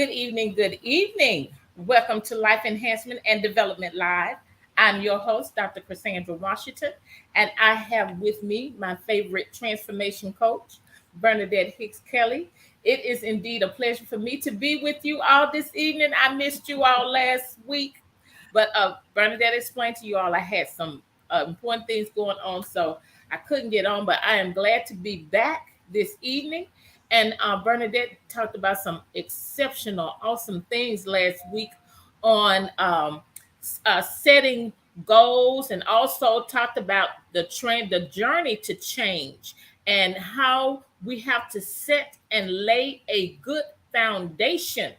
Good evening. Good evening. Welcome to Life Enhancement and Development Live. I'm your host, Dr. Cassandra Washington, and I have with me my favorite transformation coach, Bernadette Hicks Kelly. It is indeed a pleasure for me to be with you all this evening. I missed you all last week, but Bernadette explained to you all I had some important things going on, so I couldn't get on, but I am glad to be back this evening. And Bernadette talked about some exceptional, awesome things last week on setting goals, and also talked about the journey to change, and how we have to set and lay a good foundation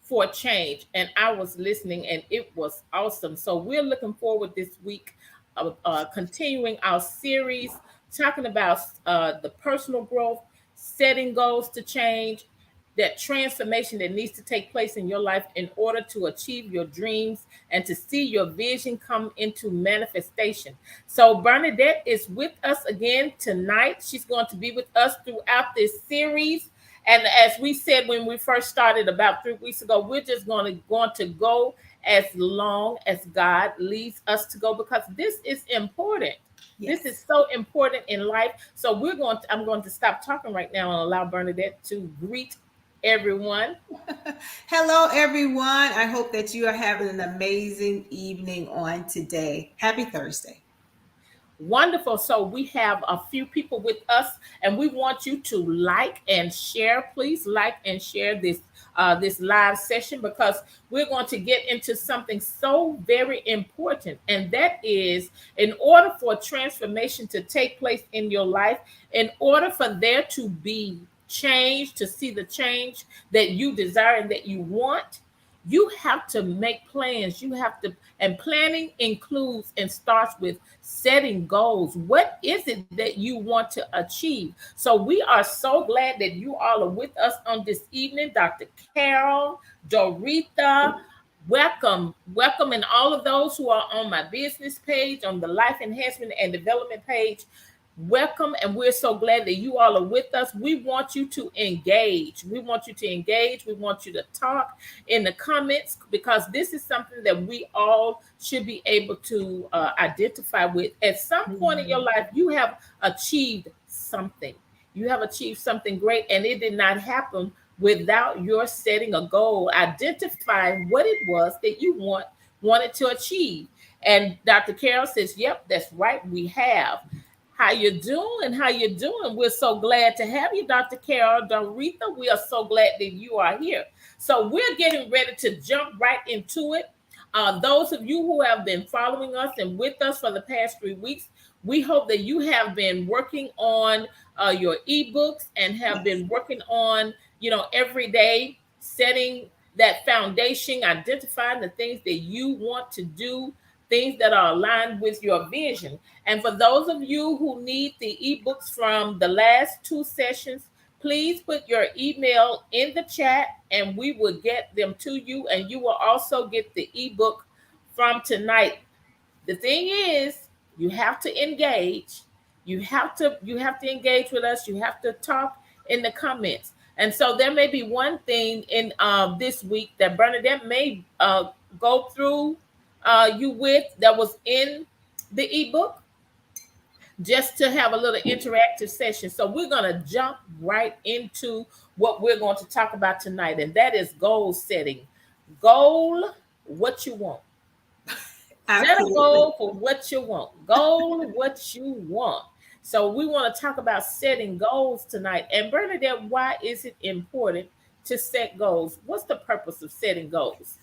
for change. And I was listening, and it was awesome. So we're looking forward this week of continuing our series, talking about the personal growth, setting goals to change, that transformation that needs to take place in your life in order to achieve your dreams and to see your vision come into manifestation. So Bernadette is with us again tonight. She's going to be with us throughout this series. And as we said when we first started about 3 weeks ago, we're just going to go as long as God leads us to go, because this is important. Yes. This is so important in life. So I'm going to stop talking right now and allow Bernadette to greet everyone. Hello, everyone. I hope that you are having an amazing evening on today. Happy Thursday. Wonderful. So we have a few people with us, and we want you to like and share. Please like and share this live session, because we're going to get into something so very important, and that is, in order for transformation to take place in your life, in order for there to be change, to see the change that you desire and that you want, you have to make plans. And planning includes and starts with setting goals. What is it that you want to achieve? So we are so glad that you all are with us on this evening. Dr. Carol, Doretha, welcome, and all of those who are on my business page, on the Life Enhancement and Development page. Welcome, and we're so glad that you all are with us. We want you to engage. We want you to engage. We want you to talk in the comments, because this is something that we all should be able to identify with. At some point in your life, you have achieved something. You have achieved something great, and it did not happen without your setting a goal, identifying what it was that you wanted to achieve. And Dr. Carol says, yep, that's right, we have. How you doing? How you doing? We're so glad to have you, Dr. Carol. Doretha, we are so glad that you are here. So we're getting ready to jump right into it. Those of you who have been following us and with us for the past 3 weeks, we hope that you have been working on your ebooks and have been working on, every day setting that foundation, identifying the things that you want to do, things that are aligned with your vision. And for those of you who need the ebooks from the last 2 sessions, please put your email in the chat and we will get them to you. And you will also get the ebook from tonight. The thing is, you have to engage. You have to engage with us. You have to talk in the comments. And so there may be one thing in this week that Bernadette may go through you with, that was in the ebook, just to have a little interactive session. So we're going to jump right into what we're going to talk about tonight, and that is goal setting. Goal what you want. Set a goal for what you want. Goal what you want. So we want to talk about setting goals tonight. And Bernadette, why is it important to set goals? What's the purpose of setting goals?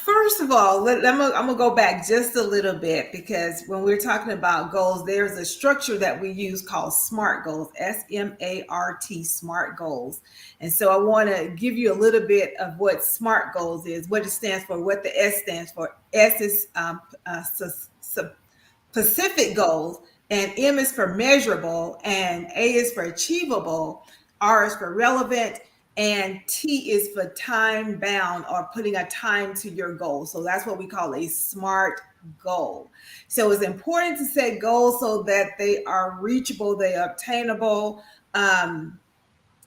First of all, I'm gonna go back just a little bit, because when we're talking about goals, there's a structure that we use called SMART goals, SMART, SMART goals. And so I want to give you a little bit of what SMART goals is, what it stands for, what the S stands for. S is specific goals, and M is for measurable, and A is for achievable, R is for relevant, and T is for time bound, or putting a time to your goal. So that's what we call a SMART goal. So it's important to set goals so that they are reachable, they are obtainable,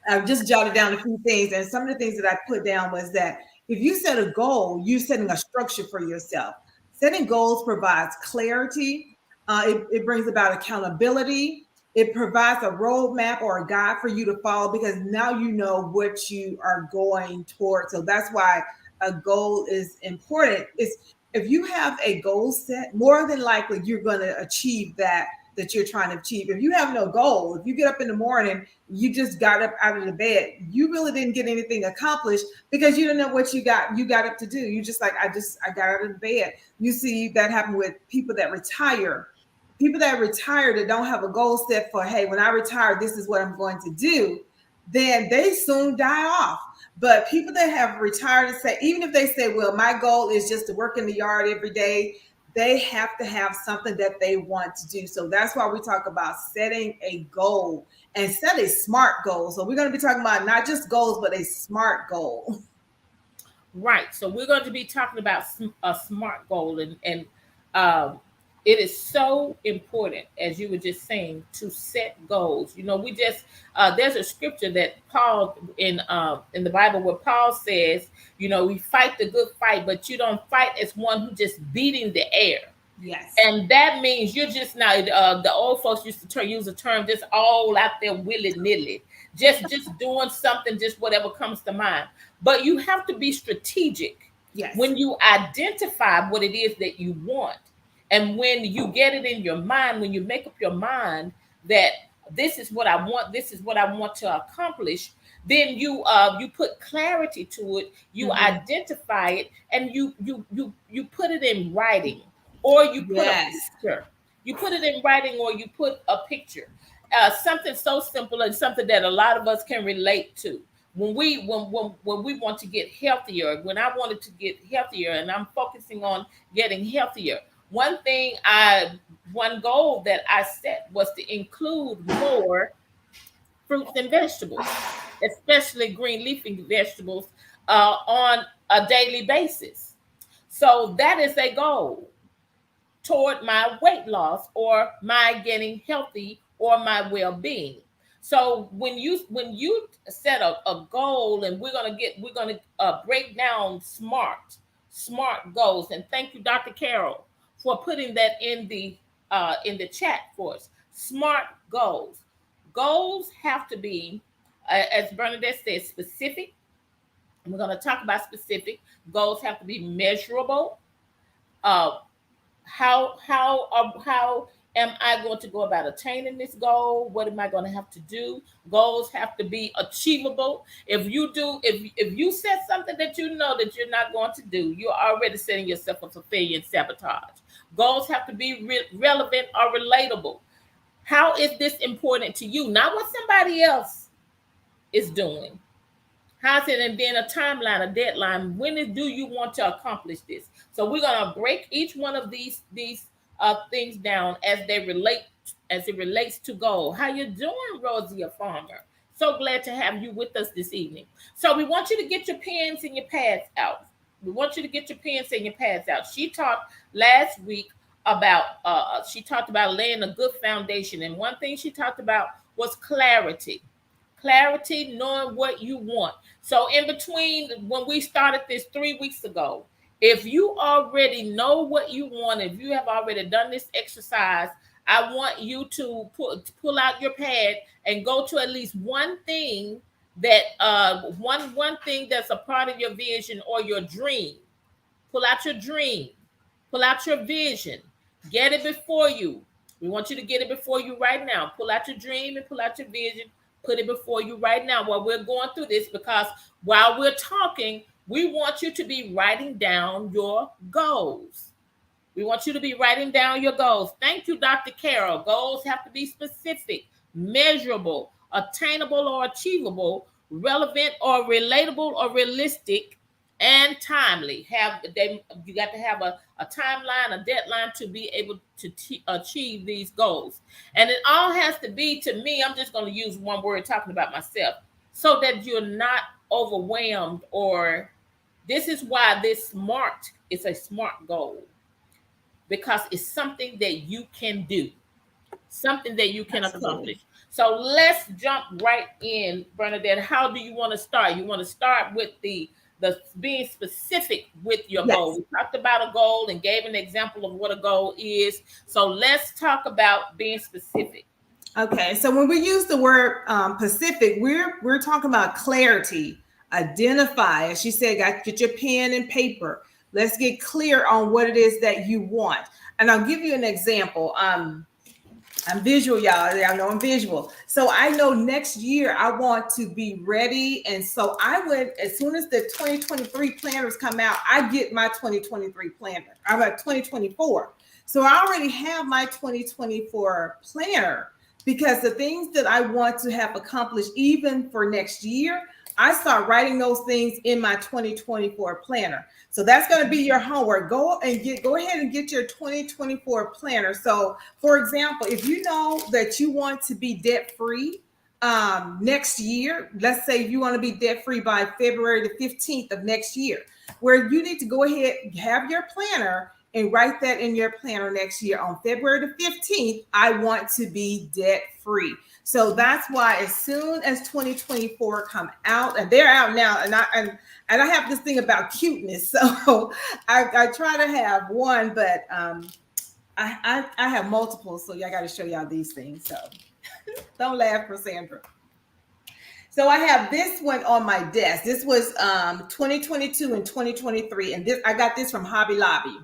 I just jotted down a few things, and some of the things that I put down was that if you set a goal, you're setting a structure for yourself. Setting goals provides clarity. It brings about accountability. It provides a roadmap or a guide for you to follow because now you know what you are going towards. So that's why a goal is important. Is if you have a goal set, more than likely you're going to achieve that you're trying to achieve. If you have no goal, if you get up in the morning, you just got up out of the bed, you really didn't get anything accomplished because you didn't know what you got up to do. You just like, I got out of the bed. You see that happen with people that retire. People that retire that don't have a goal set for, hey, when I retire, this is what I'm going to do, then they soon die off. But people that have retired and say, even if they say, well, my goal is just to work in the yard every day, they have to have something that they want to do. So that's why we talk about setting a goal and set a smart goal. So we're going to be talking about not just goals, but a smart goal. Right. So we're going to be talking about a smart goal, and um, it is so important, as you were just saying, to set goals. You know, we just there's a scripture that Paul in the Bible where Paul says, you know, we fight the good fight, but you don't fight as one who just beating the air. Yes. And that means you're just not. The old folks used to use the term just all out there willy nilly, just doing something, just whatever comes to mind. But you have to be strategic Yes. when you identify what it is that you want, and when you get it in your mind, when you make up your mind that this is what I want, this is what I want to accomplish. Then you put clarity to it, you Mm-hmm. identify it, and you put it in writing, or you put a Yes. picture. You put it in writing, or you put a picture. Something so simple and something that a lot of us can relate to. When we want to get healthier, when I wanted to get healthier, and I'm focusing on getting healthier. One goal that I set was to include more fruits and vegetables, especially green leafy vegetables, on a daily basis. So that is a goal toward my weight loss or my getting healthy or my well-being. So when you set a goal, and we're gonna break down smart goals. And thank you, Dr. Carol, for putting that in the chat for us. Smart goals. Goals have to be, as Bernadette said, specific. We're going to talk about specific goals. Have to be measurable. Uh, how am I going to go about attaining this goal? What am I going to have to do? Goals have to be achievable. If you set something that you know that you're not going to do, you're already setting yourself up for failure and sabotage. Goals have to be relevant or relatable. How is this important to you? Not what somebody else is doing. How's it? And then a timeline, a deadline. Do you want to accomplish this? So we're gonna break each one of these things down as it relates to goal. How you doing, Rosie Farmer? So glad to have you with us this evening. So we want you to get your pens and your pads out. We want you to get your pens and your pads out. She talked last week about she talked about laying a good foundation, and one thing she talked about was clarity. Clarity, knowing what you want. So in between when we started this 3 weeks ago, if you already know what you want, if you have already done this exercise, I want you to pull out your pad and go to at least one thing one thing that's a part of your vision or your dream. Pull out your dream, pull out your vision, get it before you. We want you to get it before you right now. Pull out your dream and pull out your vision, put it before you right now while we're going through this, because while we're talking, we want you to be writing down your goals. We want you to be writing down your goals. Thank you, Dr. Carol. Goals have to be specific, measurable, attainable or achievable, relevant or relatable or realistic, and timely. You got to have a timeline, a deadline to be able to achieve these goals. And it all has to be, to me, I'm just going to use one word talking about myself, so that you're not overwhelmed. Or this is why this smart is a smart goal, because it's something that you can do. something that you can Absolutely. accomplish. So let's jump right in, Bernadette. How do you want to start? You want to start with the being specific with your goal. Yes. We talked about a goal and gave an example of what a goal is. So let's talk about being specific. Okay, so when we use the word Pacific, we're talking about clarity, identify. As she said, got get your pen and paper. Let's get clear on what it is that you want. And I'll give you an example. I'm visual, y'all. I know I'm visual. So I know next year I want to be ready. And so I went as soon as the 2023 planners come out, I get my 2023 planner. I'm at 2024. So I already have my 2024 planner because the things that I want to have accomplished even for next year, I start writing those things in my 2024 planner. So that's going to be your homework. Go ahead and get your 2024 planner. So, for example, if you know that you want to be debt free next year, let's say you want to be debt free by February the 15th of next year, where you need to go ahead and have your planner and write that in your planner next year. On February the 15th, I want to be debt free. So that's why as soon as 2024 come out, and they're out now, and I have this thing about cuteness, so I try to have one, but I have multiple, so I got to show y'all these things. So don't laugh, Cassandra. So I have this one on my desk. This was 2022 and 2023, and this I got this from Hobby Lobby.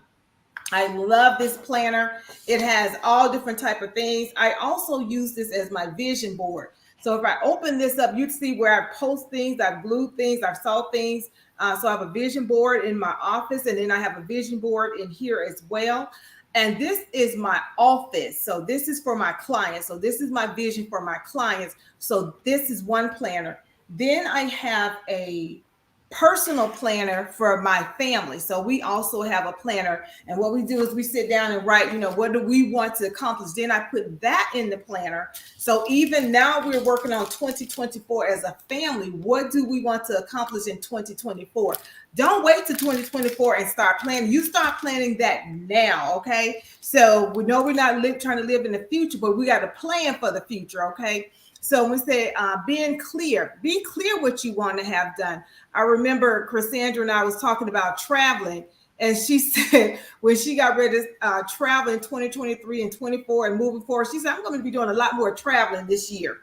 I love this planner. It has all different type of things. I also use this as my vision board. So if I open this up, you'd see where I post things, I've glued things, I've saw things. So I have a vision board in my office, and then I have a vision board in here as well. And this is my office. So this is for my clients. So this is my vision for my clients. So this is one planner. Then I have a personal planner for my family. So we also have a planner. And what we do is we sit down and write, what do we want to accomplish? Then I put that in the planner. So even now we're working on 2024 as a family. What do we want to accomplish in 2024? Don't wait till 2024 and start planning. You start planning that now, okay? So we know we're not trying to live in the future, but we got to plan for the future, okay? So we say being clear, be clear what you want to have done. I remember Cassandra and I was talking about traveling, and she said when she got ready to travel in 2023 and 24 and moving forward, she said, I'm going to be doing a lot more traveling this year.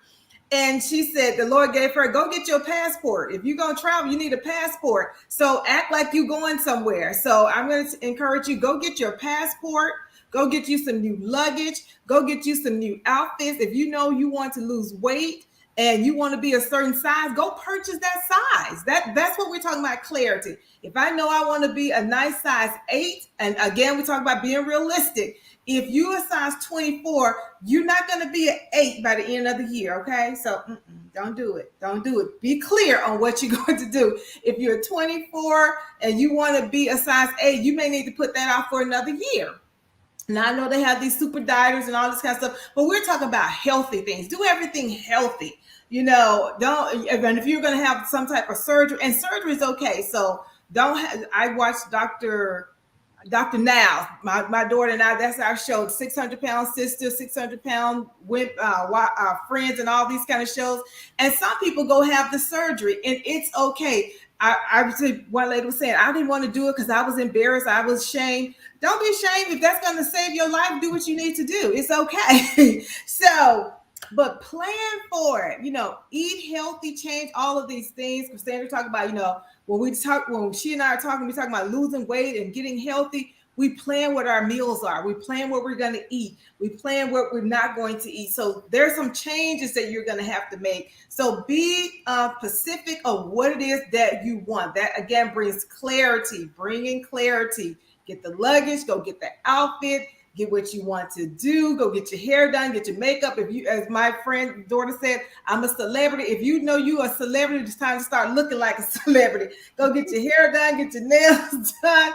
And she said the Lord gave her, go get your passport. If you're going to travel, you need a passport. So act like you're going somewhere. So I'm going to encourage you, go get your passport. Go get you some new luggage. Go get you some new outfits. If you know you want to lose weight and you want to be a certain size, go purchase that size. That's what we're talking about, clarity. If I know I want to be a nice size 8, and again, we talk about being realistic. If you're a size 24, you're not going to be an 8 by the end of the year, okay? So don't do it. Don't do it. Be clear on what you're going to do. If you're 24 and you want to be a size 8, you may need to put that out for another year. Now I know they have these super dieters and all this kind of stuff, but we're talking about healthy things. Do everything healthy. Don't. And if you're going to have some type of surgery, and surgery is okay. So don't. I watched Dr. Now, my daughter and I. That's our show. 600-pound sister, 600-pound friends, and all these kind of shows. And some people go have the surgery, and it's okay. I one lady was saying, I didn't want to do it because I was embarrassed. I was ashamed. Don't be ashamed. If that's going to save your life, do what you need to do. It's okay. So, but plan for it. Eat healthy, change all of these things. Cassandra talk about, when she and I are talking, we talking about losing weight and getting healthy. We plan what our meals are. We plan what we're going to eat. We plan what we're not going to eat. So there's some changes that you're going to have to make. So be specific of what it is that you want. That again brings clarity. Bringing clarity. Get the luggage. Go get the outfit. Get what you want to do. Go get your hair done. Get your makeup. If you, as my friend daughter said, I'm a celebrity. If you know you a celebrity, it's time to start looking like a celebrity. Go get your hair done. Get your nails done.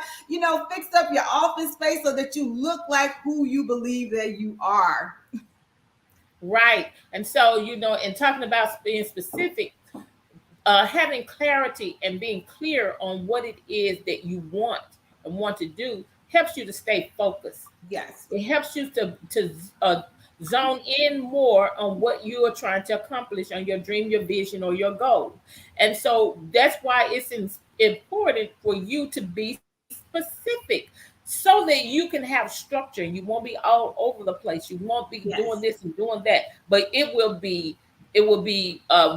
Fix up your office space so that you look like who you believe that you are. Right. And so, in talking about being specific, having clarity and being clear on what it is that you want and want to do helps you to stay focused. Yes. It helps you to Zone in more on what you are trying to accomplish on your dream, your vision, or your goal. And so that's why it's important for you to be specific so that you can have structure. You won't be all over the place. You won't be doing Yes, this and doing that, but it will be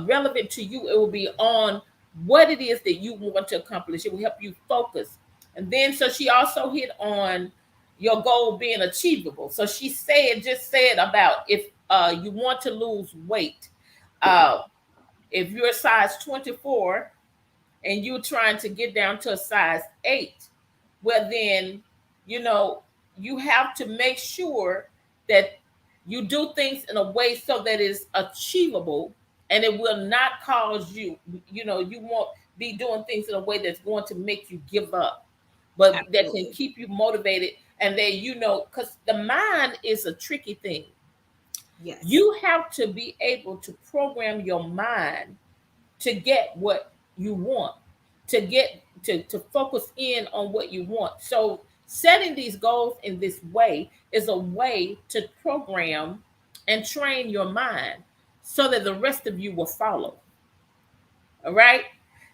relevant to you. It will be on what it is that you want to accomplish. It will help you focus. And then, so she also hit on your goal being achievable. So she said about if you want to lose weight, uh, if you're a size 24 and you're trying to get down to a size 8, well then, you know, you have to make sure that you do things in a way so that it's achievable, and it will not cause you, you know, you won't be doing things in a way that's going to make you give up, but that can absolutely. keep you motivated. And then, you know, because the mind is a tricky thing. Yes, You have to be able to program your mind to get what you want, to get to focus in on what you want. So setting these goals in this way is a way to program and train your mind so that the rest of you will follow. All right?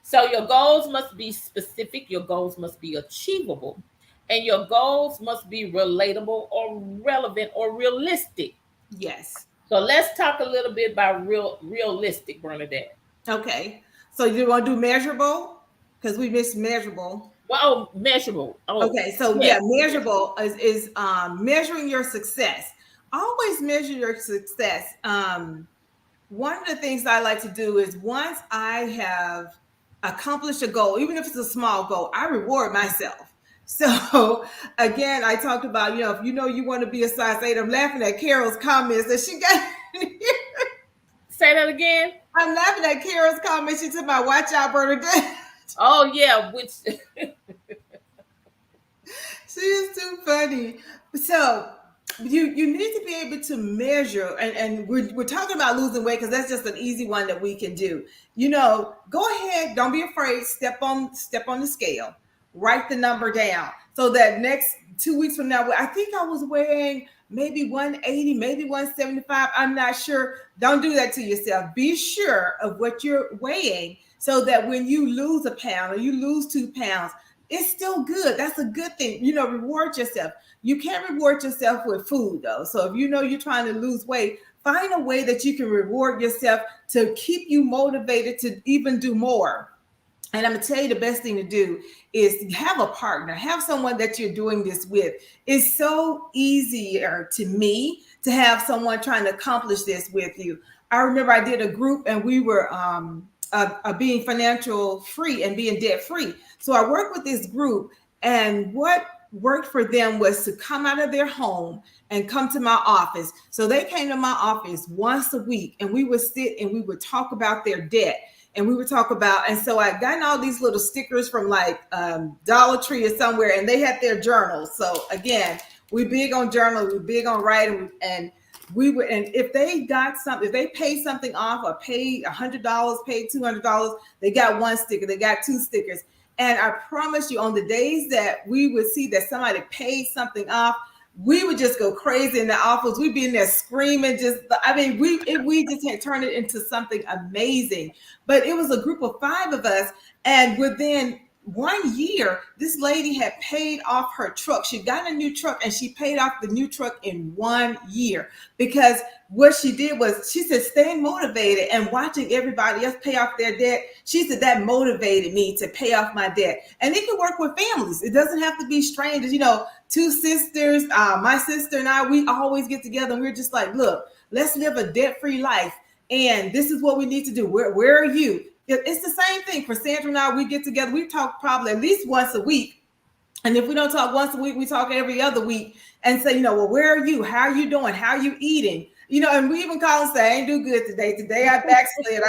So your goals must be specific, your goals must be achievable, and your goals must be relatable or relevant or realistic. yes. So let's talk a little bit about realistic, Bernadette. Okay. So you want to do measurable? Because we missed measurable. Well, oh, measurable. Oh, Okay, so yeah, yes, measurable. measurable is measuring your success. Always measure your success. One of the things I like to do is once I have accomplished a goal, even if it's a small goal, I reward myself. So again, I talked about, if you know you want to be a size 8, I'm laughing at Carol's comments that she got. Say that again. I'm laughing at Carol's comments. She took my watch out, Bernadette. Oh yeah, which She is too funny. So you need to be able to measure, and we're talking about losing weight because that's just an easy one that we can do. Go ahead, don't be afraid, step on the scale, write the number down so that next 2 weeks from now, I think I was weighing maybe 180, maybe 175. I'm not sure. Don't do that to yourself. Be sure of what you're weighing so that when you lose a pound or you lose 2 pounds, it's still good. That's a good thing. Reward yourself. You can't reward yourself with food though. So if you know you're trying to lose weight, find a way that you can reward yourself to keep you motivated to even do more. And I'm gonna tell you the best thing to do is have a partner, have someone that you're doing this with. It's so easier to me to have someone trying to accomplish this with you. I remember I did a group and we were being financial free and being debt free. So I worked with this group, and what worked for them was to come out of their home and come to my office. So they came to my office once a week, and we would sit and we would talk about their debt. And we would talk about, and so I gotten all these little stickers from like Dollar Tree or somewhere, and they had their journals. So again, we big on journals, we big on writing, and we would, and if they got something, if they paid something off or paid $100, paid $200, they got one sticker, they got two stickers. And I promise you, on the days that we would see that somebody paid something off, we would just go crazy in the office. We'd be in there screaming. We just had turned it into something amazing. But it was a group of 5 of us, and within 1 year, this lady had paid off her truck. She got a new truck, and she paid off the new truck in 1 year, because what she did was, she said, staying motivated and watching everybody else pay off their debt. She said that motivated me to pay off my debt. And it can work with families. It doesn't have to be strangers. 2 sisters, my sister and I, we always get together and we're just like, look, let's live a debt-free life. And this is what we need to do. Where are you? It's the same thing for Sandra and I. We get together. We talk probably at least once a week. And if we don't talk once a week, we talk every other week and say, well, where are you? How are you doing? How are you eating? And we even call and say, I ain't do good today. Today I backslid.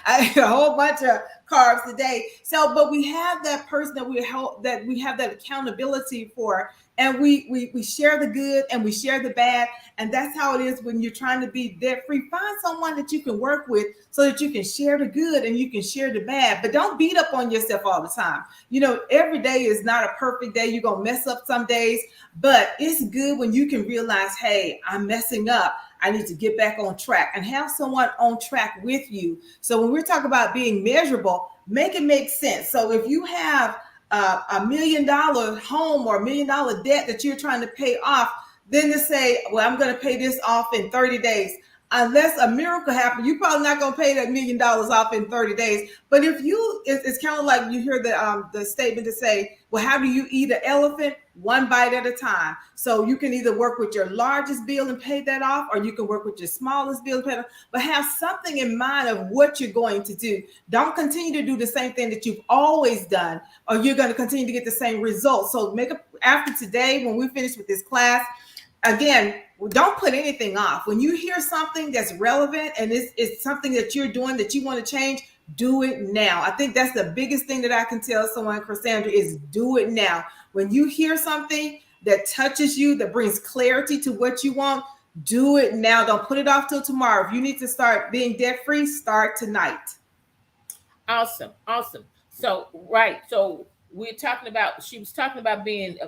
I ate a whole bunch of carbs today. So, but we have that person that we have that accountability for, and we share the good and we share the bad. And that's how it is when you're trying to be debt free. Find someone that you can work with so that you can share the good and you can share the bad. But don't beat up on yourself all the time. Every day is not a perfect day. You're gonna mess up some days, but it's good when you can realize, hey, I'm messing up. I need to get back on track and have someone on track with you. So when we're talking about being measurable, make it make sense. So if you have $1 million home or $1 million debt that you're trying to pay off, then to say, well, I'm going to pay this off in 30 days. Unless a miracle happens, you're probably not going to pay that $1 million off in 30 days. But if it's kind of like you hear the statement to say, well, how do you eat an elephant? One bite at a time. So you can either work with your largest bill and pay that off, or you can work with your smallest bill and pay that off, but have something in mind of what you're going to do. Don't continue to do the same thing that you've always done, or you're going to continue to get the same results. So after today, when we finish with this class, again, don't put anything off. When you hear something that's relevant and it's something that you're doing that you want to change, do it now. I think that's the biggest thing that I can tell someone, Cassandra, is do it now. When you hear something that touches you, that brings clarity to what you want, do it now. Don't put it off till tomorrow. If you need to start being debt free, start tonight. Awesome. So, right. So she was talking about being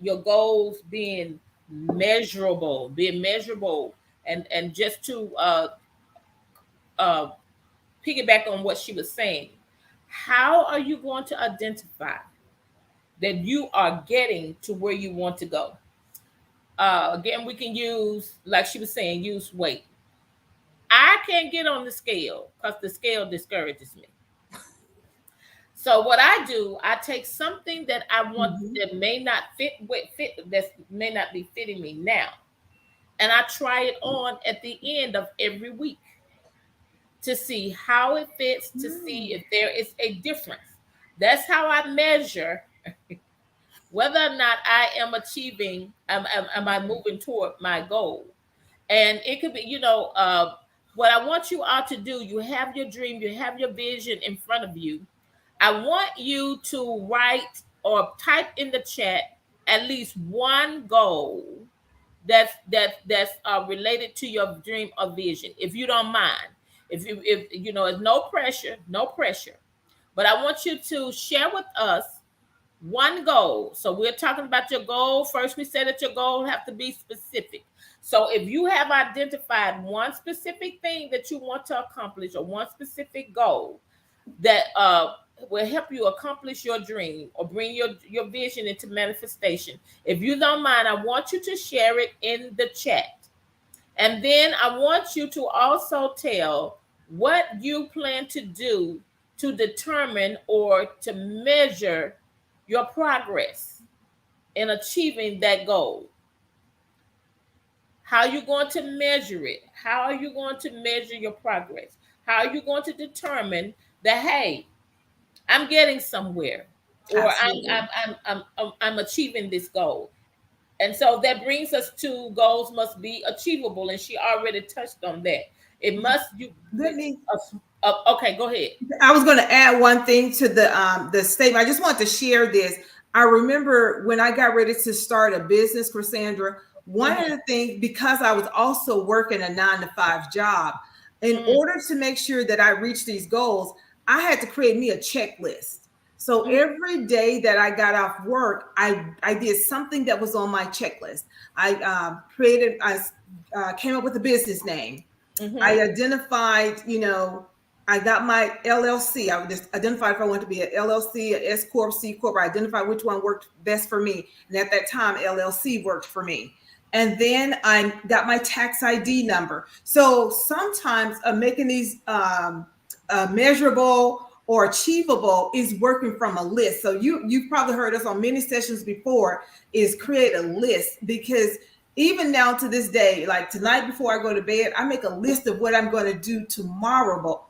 your goals being measurable, and just to piggyback on what she was saying, how are you going to identify that you are getting to where you want to go? Again, we can use, like she was saying, use weight. I can't get on the scale because the scale discourages me. So what I do, I take something that I want that may not that may not be fitting me now, and I try it on at the end of every week to see how it fits, to see if there is a difference. That's how I measure whether or not I am achieving, am I moving toward my goal. And it could be, what I want you all to do, you have your dream, you have your vision in front of you. I want you to write or type in the chat at least one goal that's related to your dream or vision, if you don't mind. If it's no pressure, but I want you to share with us one goal. So we're talking about your goal. First, we said that your goal have to be specific. So if you have identified one specific thing that you want to accomplish, or one specific goal that will help you accomplish your dream or bring your vision into manifestation, if you don't mind, I want you to share it in the chat. And then I want you to also tell what you plan to do to determine or to measure your progress in achieving that goal. How are you going to measure it? How are you going to measure your progress? How are you going to determine that, hey, I'm getting somewhere, or I'm achieving this goal? And so that brings us to goals must be achievable, and she already touched on that. It must you. Okay, go ahead. I was going to add one thing to the statement. I just want to share this. I remember when I got ready to start a business, Cassandra, one of the things, because I was also working a 9-to-5 job, in order to make sure that I reach these goals, I had to create me a checklist. So every day that I got off work, I did something that was on my checklist. I came up with a business name. I identified, I got my LLC. I just identified if I wanted to be an LLC, an S Corp, C Corp. I identified which one worked best for me. And at that time, LLC worked for me. And then I got my tax ID number. So sometimes making these measurable or achievable is working from a list. So you've probably heard us on many sessions before, is create a list, because even now to this day, like tonight before I go to bed, I make a list of what I'm going to do tomorrow,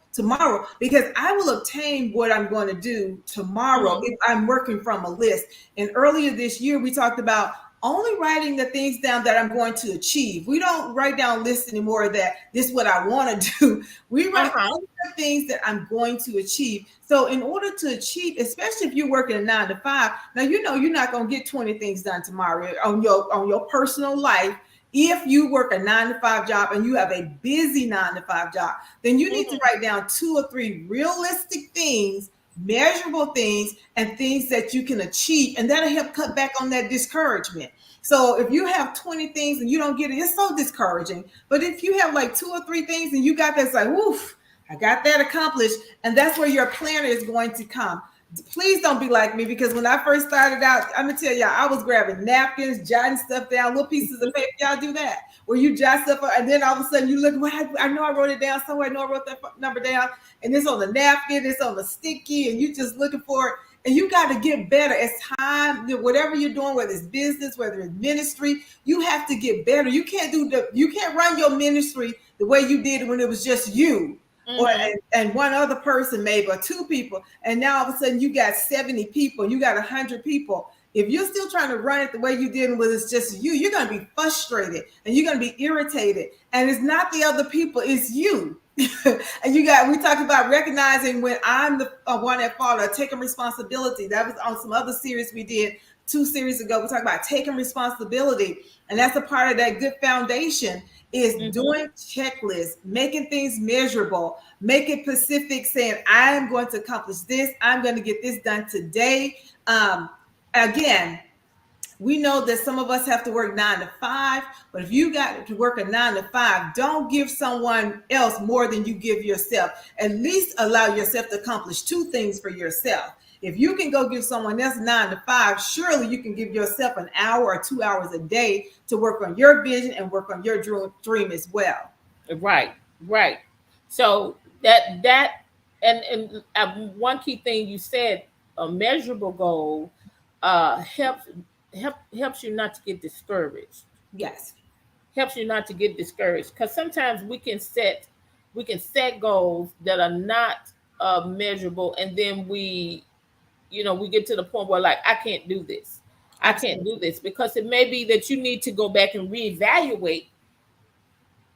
because I will obtain what I'm going to do tomorrow if I'm working from a list. And earlier this year, we talked about only writing the things down that I'm going to achieve. We don't write down lists anymore that this is what I want to do. We write Uh-huh. only the things that I'm going to achieve. So in order to achieve, especially if you're working a 9 to 5, now you know you're not going to get 20 things done tomorrow on your personal life. If you work a 9 to 5 job and you have a busy 9 to 5 job, then you need to Mm-hmm. write down 2 or 3 realistic things, measurable things, and things that you can achieve. And that'll help cut back on that discouragement. So if you have 20 things and you don't get it, it's so discouraging. But if you have like 2 or 3 things and you got that, it's like, woof, I got that accomplished. And that's where your planner is going to come. Please don't be like me, because when I first started out, I'm gonna tell y'all, I was grabbing napkins, jotting stuff down, little pieces of paper. Y'all do that where you jot stuff up, and then all of a sudden you look, well, I know I wrote it down somewhere. I know I wrote that number down, and it's on the napkin, it's on the sticky, and you just looking for it. And you got to get better as time, whatever you're doing, whether it's business, whether it's ministry, you have to get better. You can't run your ministry the way you did when it was just you or Mm-hmm. and one other person, maybe, or 2 people, and now all of a sudden you got 70 people, you got 100 people. If you're still trying to run it the way you did when it's just you, you're going to be frustrated and you're going to be irritated, and it's not the other people, it's you. And we talked about recognizing when I'm the one at fault, or taking responsibility. That was on some other series we did 2 series ago. We talked about taking responsibility, and that's a part of that good foundation, is Mm-hmm. doing checklists, making things measurable, make it specific, saying I am going to accomplish this, I'm going to get this done today. Again, we know that some of us have to work 9 to 5, but if you got to work a 9 to 5, don't give someone else more than you give yourself. At least allow yourself to accomplish 2 things for yourself. If you can go give someone else 9 to 5, surely you can give yourself an hour or 2 hours a day to work on your vision and work on your dream as well. Right, right. So that and one key thing you said, a measurable goal, helps helps you not to get discouraged. Yes. Helps you not to get discouraged, because sometimes we can set goals that are not measurable, and then we get to the point where, like, I can't do this. I can't do Absolutely. this, because it may be that you need to go back and reevaluate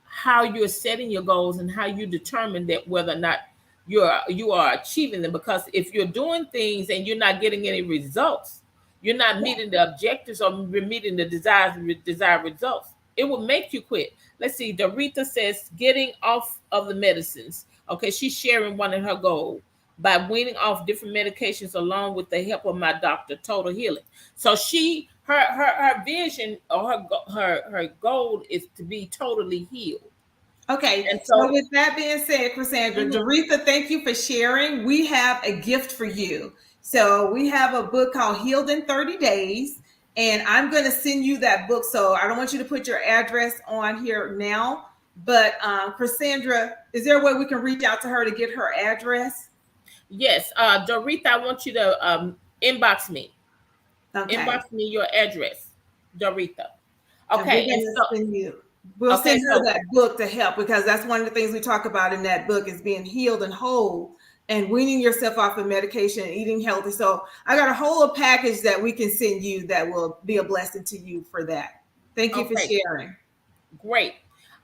how you're setting your goals and how you determine that whether or not you are achieving them. Because if you're doing things and you're not getting any results, you're not Yeah. meeting the objectives or meeting the desired results, it will make you quit. Let's see, Dorita says getting off of the medicines. Okay, she's sharing one of her goals by weaning off different medications along with the help of my doctor, total healing. So her vision, or her goal is to be totally healed. Okay, And so so, with that being said, Cassandra, mhm, Doretha, thank you for sharing. We have a gift for you. So we have a book called Healed in 30 Days, and I'm going to send you that book. So I don't want you to put your address on here now, but Cassandra, is there a way we can reach out to her to get her address? yes, Dorita, I want you to inbox me. Okay, Inbox me your address, Dorita. and we're Okay, and going to so send you. We'll okay, send her so that book to help, because that's one of the things we talk about in that book is being healed and whole and weaning yourself off of medication and eating healthy. So I got a whole package that we can send you that will be a blessing to you for that. Thank you for okay, sharing. great.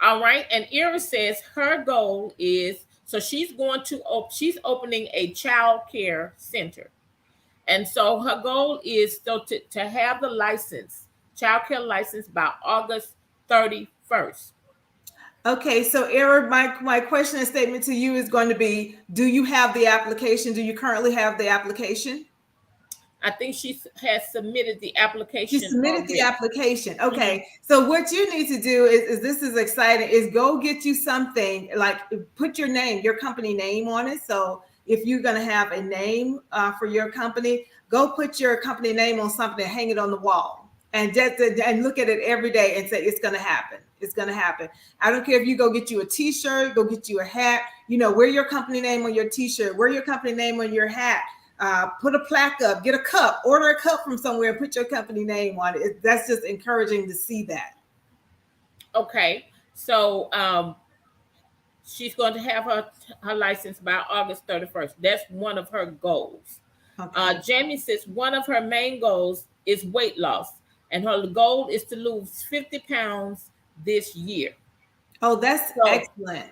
All right, and Ira says her goal is, so she's opening a child care center. And so her goal is still to have the license, child care license, by August 31st. Okay, so Eric, my question and statement to you is going to be, do you have the application? Do you currently have the application? I think she has submitted the She application submitted the already. application. Mhm. Okay. So what you need to do is this is exciting, is go get you something, like put your name, your company name on it. So if you're going to have a name for your company, go put your company name on something and hang it on the wall, and just and look at it every day and say it's going to happen. It's going to happen. I don't care if you go get you a t-shirt, go get you a hat, wear your company name on your t-shirt, wear your company name on your hat. Put a plaque up, get a cup, order a cup from somewhere, and put your company name on it. That's just encouraging to see that. Okay. So she's going to have her license by August 31st. That's one of her goals. Okay. Jamie says one of her main goals is weight loss, and her goal is to lose 50 pounds this year. Oh, that's So, excellent.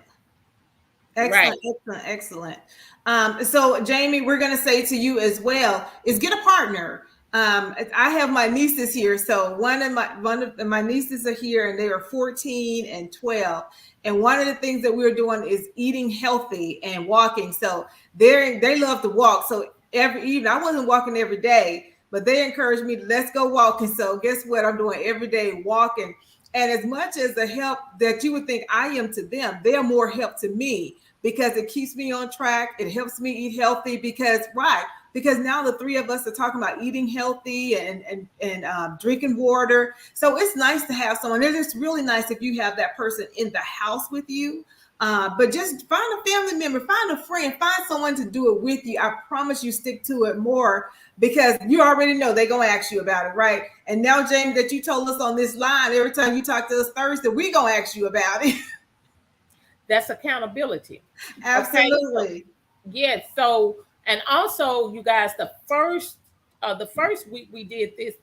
right. Excellent, excellent, excellent. So, Jamie, we're going to say to you as well is get a partner. I have my nieces here, so one of my nieces are here, and they are 14 and 12. And one of the things that we're doing is eating healthy and walking. So they love to walk. So every evening, I wasn't walking every day, but they encouraged me to let's go walking. So guess what? I'm doing every day walking. And as much as the help that you would think I am to them, they are more help to me because it keeps me on track. It helps me eat healthy because why? Because now the three of us are talking about eating healthy and drinking water. So it's nice to have someone. It's just really nice if you have that person in the house with you. But just find a family member, find a friend, find someone to do it with you. I promise you stick to it more because you already know they're going to ask you about it, right? And now, Jamie, that you told us on this line, every time you talk to us Thursday, we're going to ask you about it. That's accountability. Okay. So, Absolutely. yes. So, and also, you guys, the first week we did this,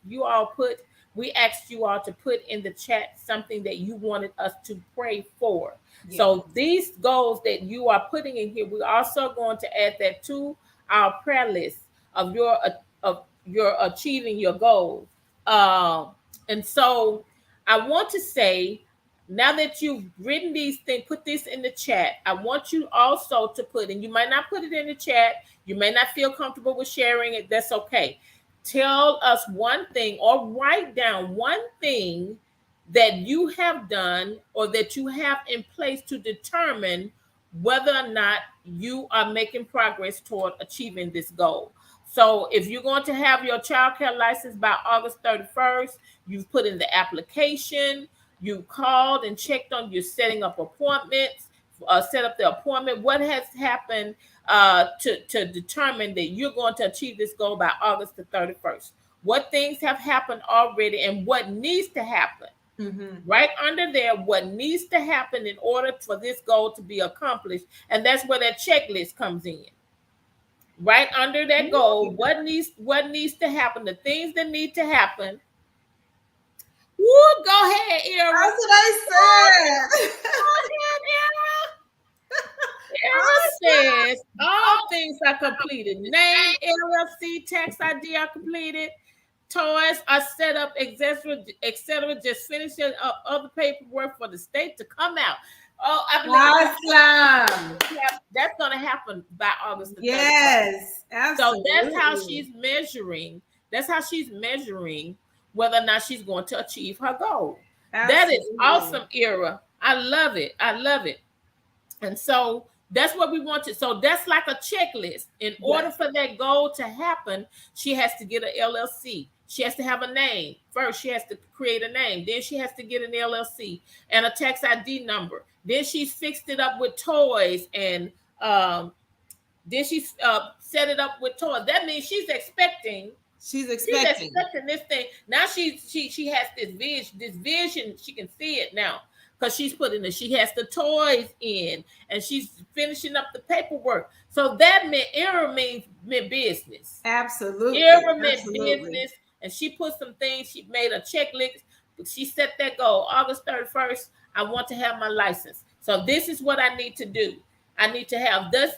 we asked you all to put in the chat something that you wanted us to pray for. Yeah. So these goals that you are putting in here, we're also going to add that to our prayer list of your achieving your goals. And so I want to say, now that you've written these things, put this in the chat. I want you also to put, and you might not put it in the chat, you may not feel comfortable with sharing it. That's okay. Tell us one thing or write down one thing that you have done or that you have in place to determine whether or not you are making progress toward achieving this goal. So if you're going to have your child care license by August 31st, you've put in the application, you called and checked on your setting up appointments, set up the appointment. What has happened to determine that you're going to achieve this goal by August the 31st? What things have happened already and what needs to happen? Mm-hmm. Right under there, what needs to happen in order for this goal to be accomplished. And that's where that checklist comes in. Right under that goal, what needs to happen, the things that need to happen. Woo, go ahead, Era. That's what I said. Go ahead, Era. Awesome. Era says all things are completed. Name, LLC, tax ID are completed. Toys are set up, etc., etc. Just finishing up other paperwork for the state to come out. Oh, I believe Awesome. that's going to happen by August the 31st. Yes, So that's how absolutely. she's measuring. That's how she's measuring whether or not she's going to achieve her goal. That is Absolutely. awesome, Era. I love it. I love it. And so that's what we want to. So that's like a checklist. In order Yes. for that goal to happen, she has to get an LLC. She has to have a name. First, she has to create a name. Then she has to get an LLC and a tax ID number. Then she's fixed it up with toys and then she's set it up with toys. That means She's she's expecting. expecting this thing. Now she has this vision. This vision, she can see it now because she's putting it. She has the toys in, and she's finishing up the paperwork. So that meant business. Absolutely. Era meant Absolutely. business, and she put some things. She made a checklist. She set that goal. August 31st, I want to have my license. So this is what I need to do. I need to have this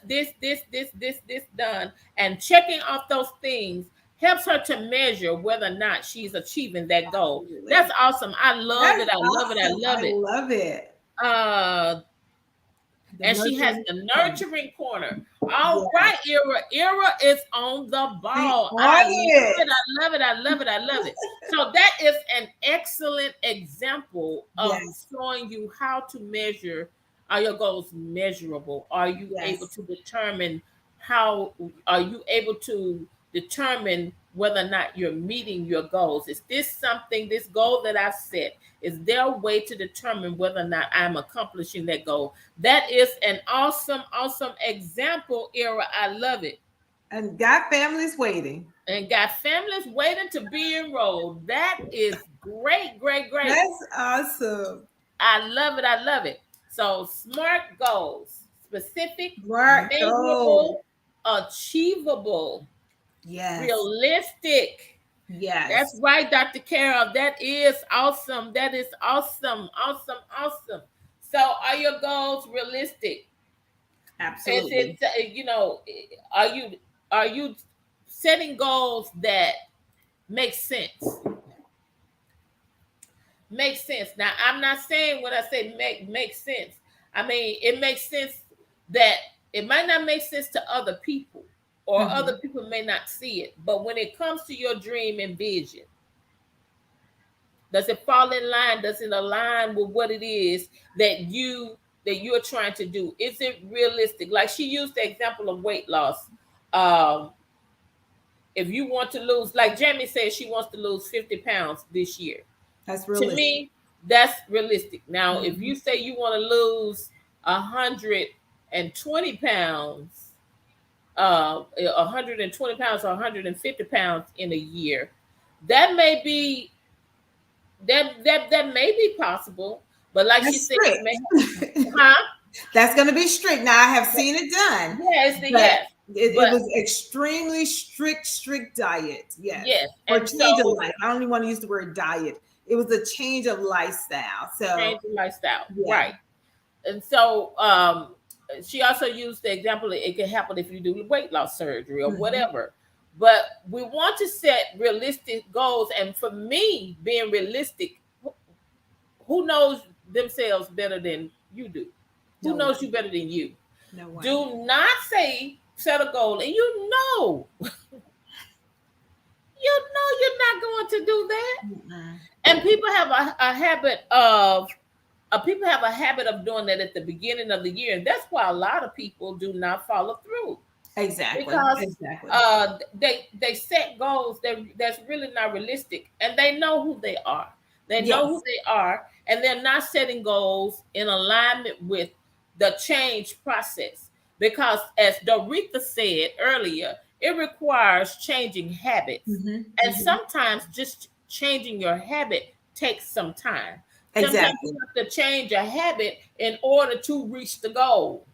done. And checking off those things helps her to measure whether or not she's achieving that goal. That's Absolutely. awesome. I love That's it. I love it. I awesome. love I it. love it. Uh, The and she has nurturing the corner. nurturing corner. All Yes. right, Era. Era is on the She ball. I on love it. it. I love it. I love it. I love it. So that is an excellent example of Yes. showing you how to measure. Are your goals measurable? Are you able Yes. to determine how? Are you able to determine whether or not you're meeting your goals? Is this something, this goal that I set? Is there a way to determine whether or not I'm accomplishing that goal? That is an awesome, awesome example, Era. I love it. And got families waiting. And got families waiting to be enrolled. That is great, great, great. That's awesome. I love it. I love it. So, smart goals, specific, Smart goal. measurable, achievable, Yes. realistic. That's Yes, right, Dr. Carol. That is awesome. That is awesome. Awesome. Awesome. So, are your goals realistic? Is it, absolutely. are you setting goals that make sense? Makes sense. Now, I'm not saying when I say make sense. I mean, it makes sense that it might not make sense to other people, or other Hmm. people may not see it. But when it comes to your dream and vision, does it fall in line? Does it align with what it is that you're trying to do? Is it realistic? Like she used the example of weight loss. Um, if you want to lose, like Jamie says, she wants to lose 50 pounds this year. That's To realistic. me, that's realistic. Now, if Hmm. you say you want to lose 120 pounds, 120 pounds or 150 pounds in a year, that may be that may be possible. But like she That's said, it may, strict. huh? That's going to be strict. Now, I have seen it done, Yes, but yes, it but was extremely strict diet. Yes. yes, Or and change of so life. I don't even want to use the word diet. It was a change of lifestyle. So, change the lifestyle, yeah. right? And so she also used the example that it can happen if you do weight loss surgery or Hmm. whatever. But we want to set realistic goals. And for me, being realistic, who knows themselves better than you do? Who No knows one. you better than you? No one. Do not say set a goal and you're not going to do that. Mm-mm. And people have a habit of people have a habit of doing that at the beginning of the year, and that's why a lot of people do not follow through, Exactly. because Exactly. they set goals that's really not realistic, and they know who they are. They know who Yes. they are, and they're not setting goals in alignment with the change process. Because as Doretha said earlier, it requires changing habits, Hmm. and Hmm. sometimes just changing your habit takes some time. Sometimes you Exactly. have to change a habit in order to reach the goal.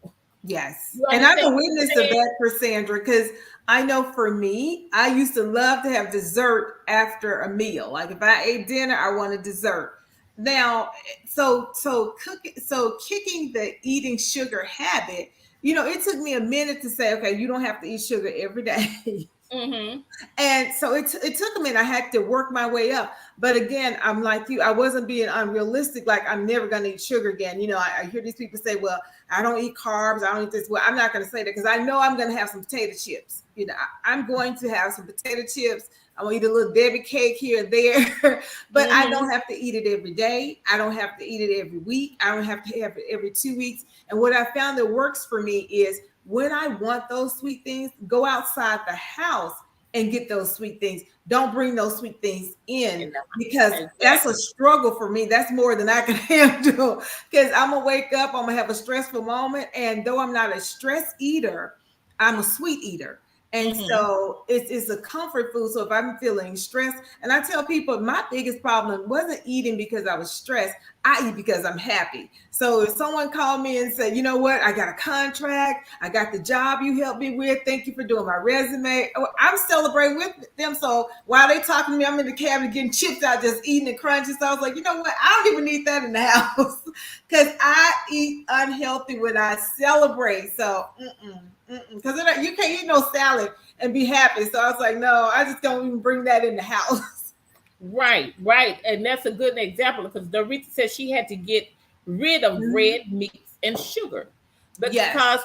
Yes. You And I'm understand a what I'm witness of saying? that for Sandra because I know for me, I used to love to have dessert after a meal. Like if I ate dinner, I wanted dessert. Now, so kicking the eating sugar habit, it took me a minute to say, okay, you don't have to eat sugar every day. Mm-hmm. And so it took a minute. I had to work my way up. But again, I'm like you. I wasn't being unrealistic. Like I'm never going to eat sugar again. I hear these people say, "Well, I don't eat carbs. I don't eat this." Well, I'm not going to say that because I know I'm going to have some potato chips. I'm going to have some potato chips. I'm going to eat a little Debbie cake here and there, but I Mm-hmm. don't have to eat it every day. I don't have to eat it every week. I don't have to have it every 2 weeks. And what I found that works for me is when I want those sweet things, go outside the house and get those sweet things. Don't bring those sweet things in And because that's a exactly. struggle for me. That's more than I can handle because I'm gonna wake up, I'm gonna have a stressful moment, and though I'm not a stress eater, I'm a sweet eater. And Mm-hmm. so it's a comfort food. So if I'm feeling stressed, and I tell people my biggest problem wasn't eating because I was stressed. I eat because I'm happy. So if someone called me and said, you know what, I got a contract, I got the job you helped me with, thank you for doing my resume. I'm celebrating with them. So while they talking to me, I'm in the cabinet getting chips out, just eating and crunching. So I was like, you know what, I don't even need that in the house because I eat unhealthy when I celebrate. So because you can't eat no salad and be happy. So I was like, no, I just don't even bring that in the house. Right, right. And that's a good example because Dorita said she had to get rid of red meats and sugar. Yes, Because,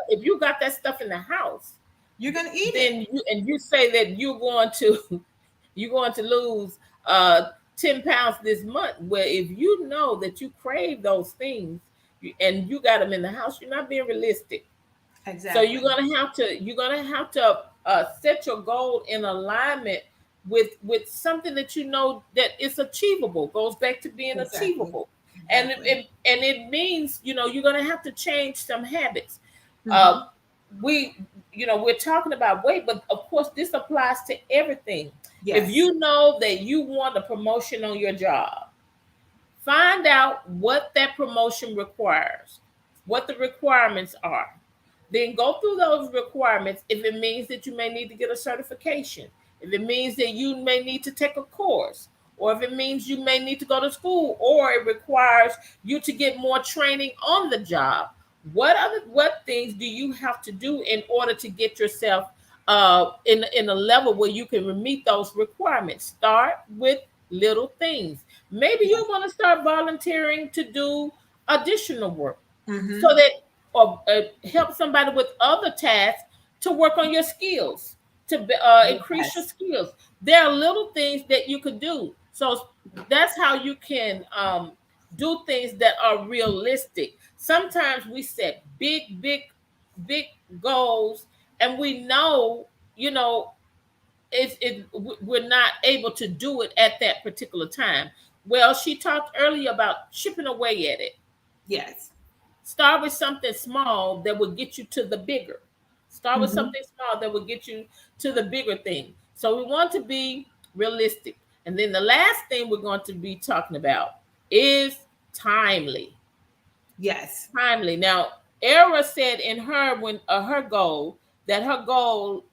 if you got that stuff in the house, you're gonna eat it. then you say that you're going to you're going to lose 10 pounds this month. Well, if you know that you crave those things and you got them in the house, you're not being realistic. So you're Exactly. gonna have to set your goal in alignment with something that you know that is achievable. Goes back to being Exactly. achievable, and Exactly. it means you're gonna have to change some habits. Uh, Hmm. we we're talking about weight, but of course this applies to everything. If Yes. you know that you want a promotion on your job, find out what that promotion requires, what the requirements are. Then go through those requirements. If it means that you may need to get a certification, if it means that you may need to take a course, or if it means you may need to go to school, or it requires you to get more training on the job, what things do you have to do in order to get yourself in a level where you can meet those requirements? Start with little things. Maybe Yes. you want to start volunteering to do additional work, so Mm-hmm. that, or help somebody with other tasks to work on your skills, to increase your Yes. skills. There are little things that you could do. So that's how you can do things that are realistic. Sometimes we set big goals, and we know, you know, we're not able to do it at that particular time. Well, she talked earlier about chipping away at it. Yes. Start with something small that will get you to the bigger. Start with Mm-hmm. something small that will get you to the bigger thing. So we want to be realistic. And then the last thing we're going to be talking about is timely. Yes. Timely. Now, Era said in her goal, that her goal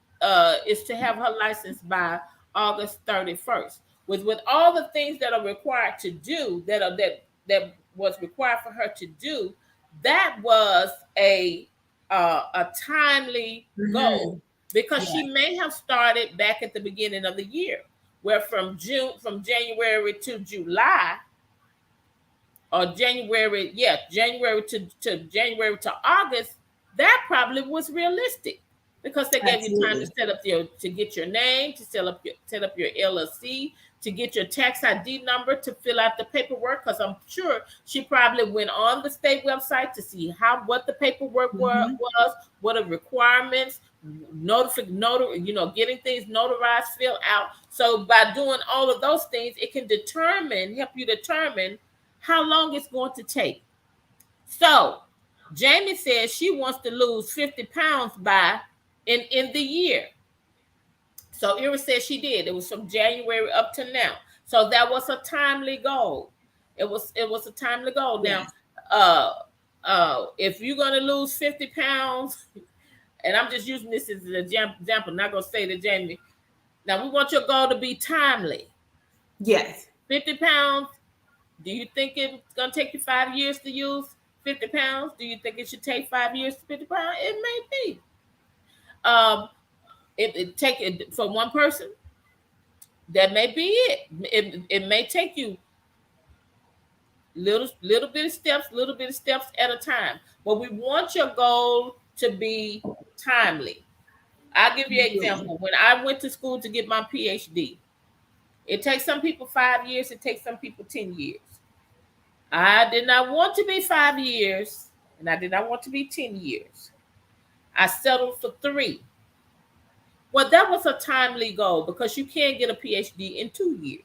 is to have her license by August 31st. With all the things that are required to do, that was required for her to do, that was a timely Mm-hmm. goal, because Yes. she may have started back at the beginning of the year, where from January to July, or January, yeah, January to January to August, that probably was realistic, because they gave you time to Absolutely. get your name, to set up your LLC, to get your tax ID number, to fill out the paperwork. Because I'm sure she probably went on the state website to see what the paperwork Mm-hmm. was, what are requirements, getting things notarized, filled out. So by doing all of those things, it can help you determine how long it's going to take. So Jamie says she wants to lose 50 pounds by in the year. So Iris says she did. It was from January up to now. So that was a timely goal. It was a timely goal. Now, Yes. uh if you're gonna lose 50 pounds, and I'm just using this as an example, not gonna say to Jamie. Now we want your goal to be timely. Yes. 50 pounds. Do you think it's gonna take you 5 years to use 50 pounds? Do you think it should take 5 years to 50 pounds? It may be. Um, it take it for one person. That may be it. It may take you little bit of steps at a time. But we want your goal to be timely. I'll give you an Absolutely. example. When I went to school to get my PhD, it takes some people 5 years. It takes some people 10 years. I did not want to be 5 years, and I did not want to be 10 years. I settled for 3. Well, that was a timely goal, because you can't get a PhD in 2 years.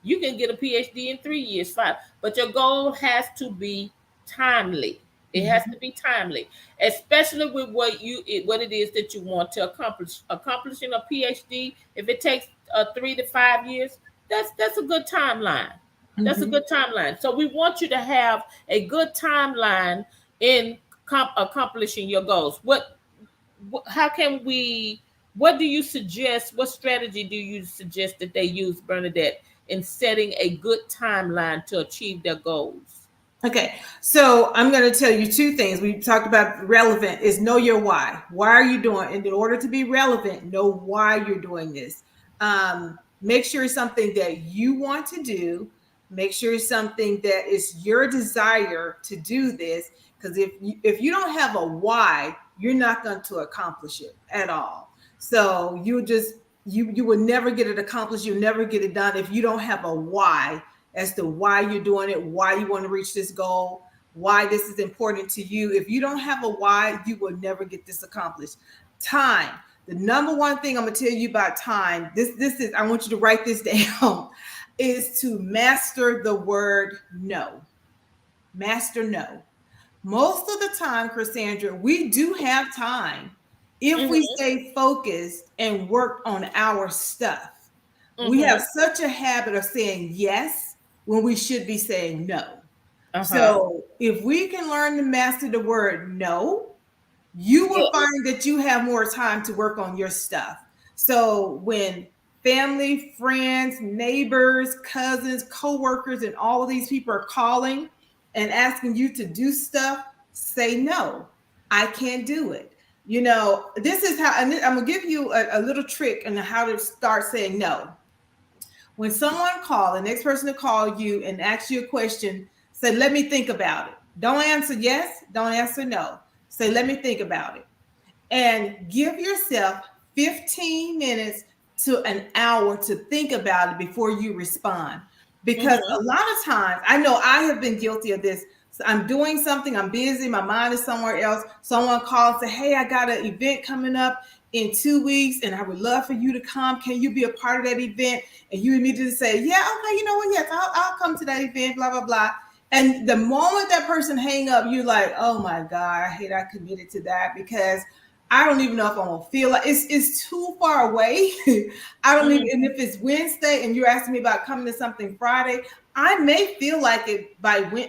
You can get a PhD in 3 years, 5. But your goal has to be timely. It has Mm-hmm. to be timely, especially with what it is that you want to accomplish. Accomplishing a PhD, if it takes 3 to 5 years, that's a good timeline. That's a Mm-hmm. good timeline. So we want you to have a good timeline in accomplishing your goals. How can we? What do you suggest? What strategy do you suggest that they use, Bernadette, in setting a good timeline to achieve their goals? Okay, so I'm going to tell you two things. We talked about relevant is know your why. Why are you doing? And in order to be relevant, know why you're doing this. Make sure it's something that you want to do. Make sure it's something that is your desire to do this. Because if you don't have a why, you're not going to accomplish it at all. So you will never get it accomplished. You'll never get it done if you don't have a why as to why you're doing it, why you want to reach this goal, why this is important to you. If you don't have a why, you will never get this accomplished. Time. The number one thing I'm going to tell you about time, this is, I want you to write this down, is to master the word no. Master no. Most of the time, Cassandra, we do have time if we Mm-hmm. stay focused and work on our stuff. We have Mm-hmm. such a habit of saying yes when we should be saying no. Uh-huh. So if we can learn to master the word no, you will Yes. find that you have more time to work on your stuff. So when family, friends, neighbors, cousins, co-workers, and all of these people are calling and asking you to do stuff, say no. I can't do it. This is how, and I'm gonna give you a little trick on how to start saying no. When someone calls, the next person to call you and ask you a question, say, let me think about it. Don't answer yes, don't answer no. Say, let me think about it. And give yourself 15 minutes to an hour to think about it before you respond. Because Mm-hmm. a lot of times, I know I have been guilty of this. So I'm doing something, I'm busy, my mind is somewhere else. Someone calls and say, hey, I got an event coming up in 2 weeks and I would love for you to come. Can you be a part of that event? And you immediately say, yeah, okay, you know what? Yes, I'll come to that event, blah, blah, blah. And the moment that person hang up, you're like, oh my God, I hate I committed to that because I don't even know if I'm gonna feel like it's too far away. I don't even, and Mm-hmm. if it's Wednesday and you're asking me about coming to something Friday, I may feel like it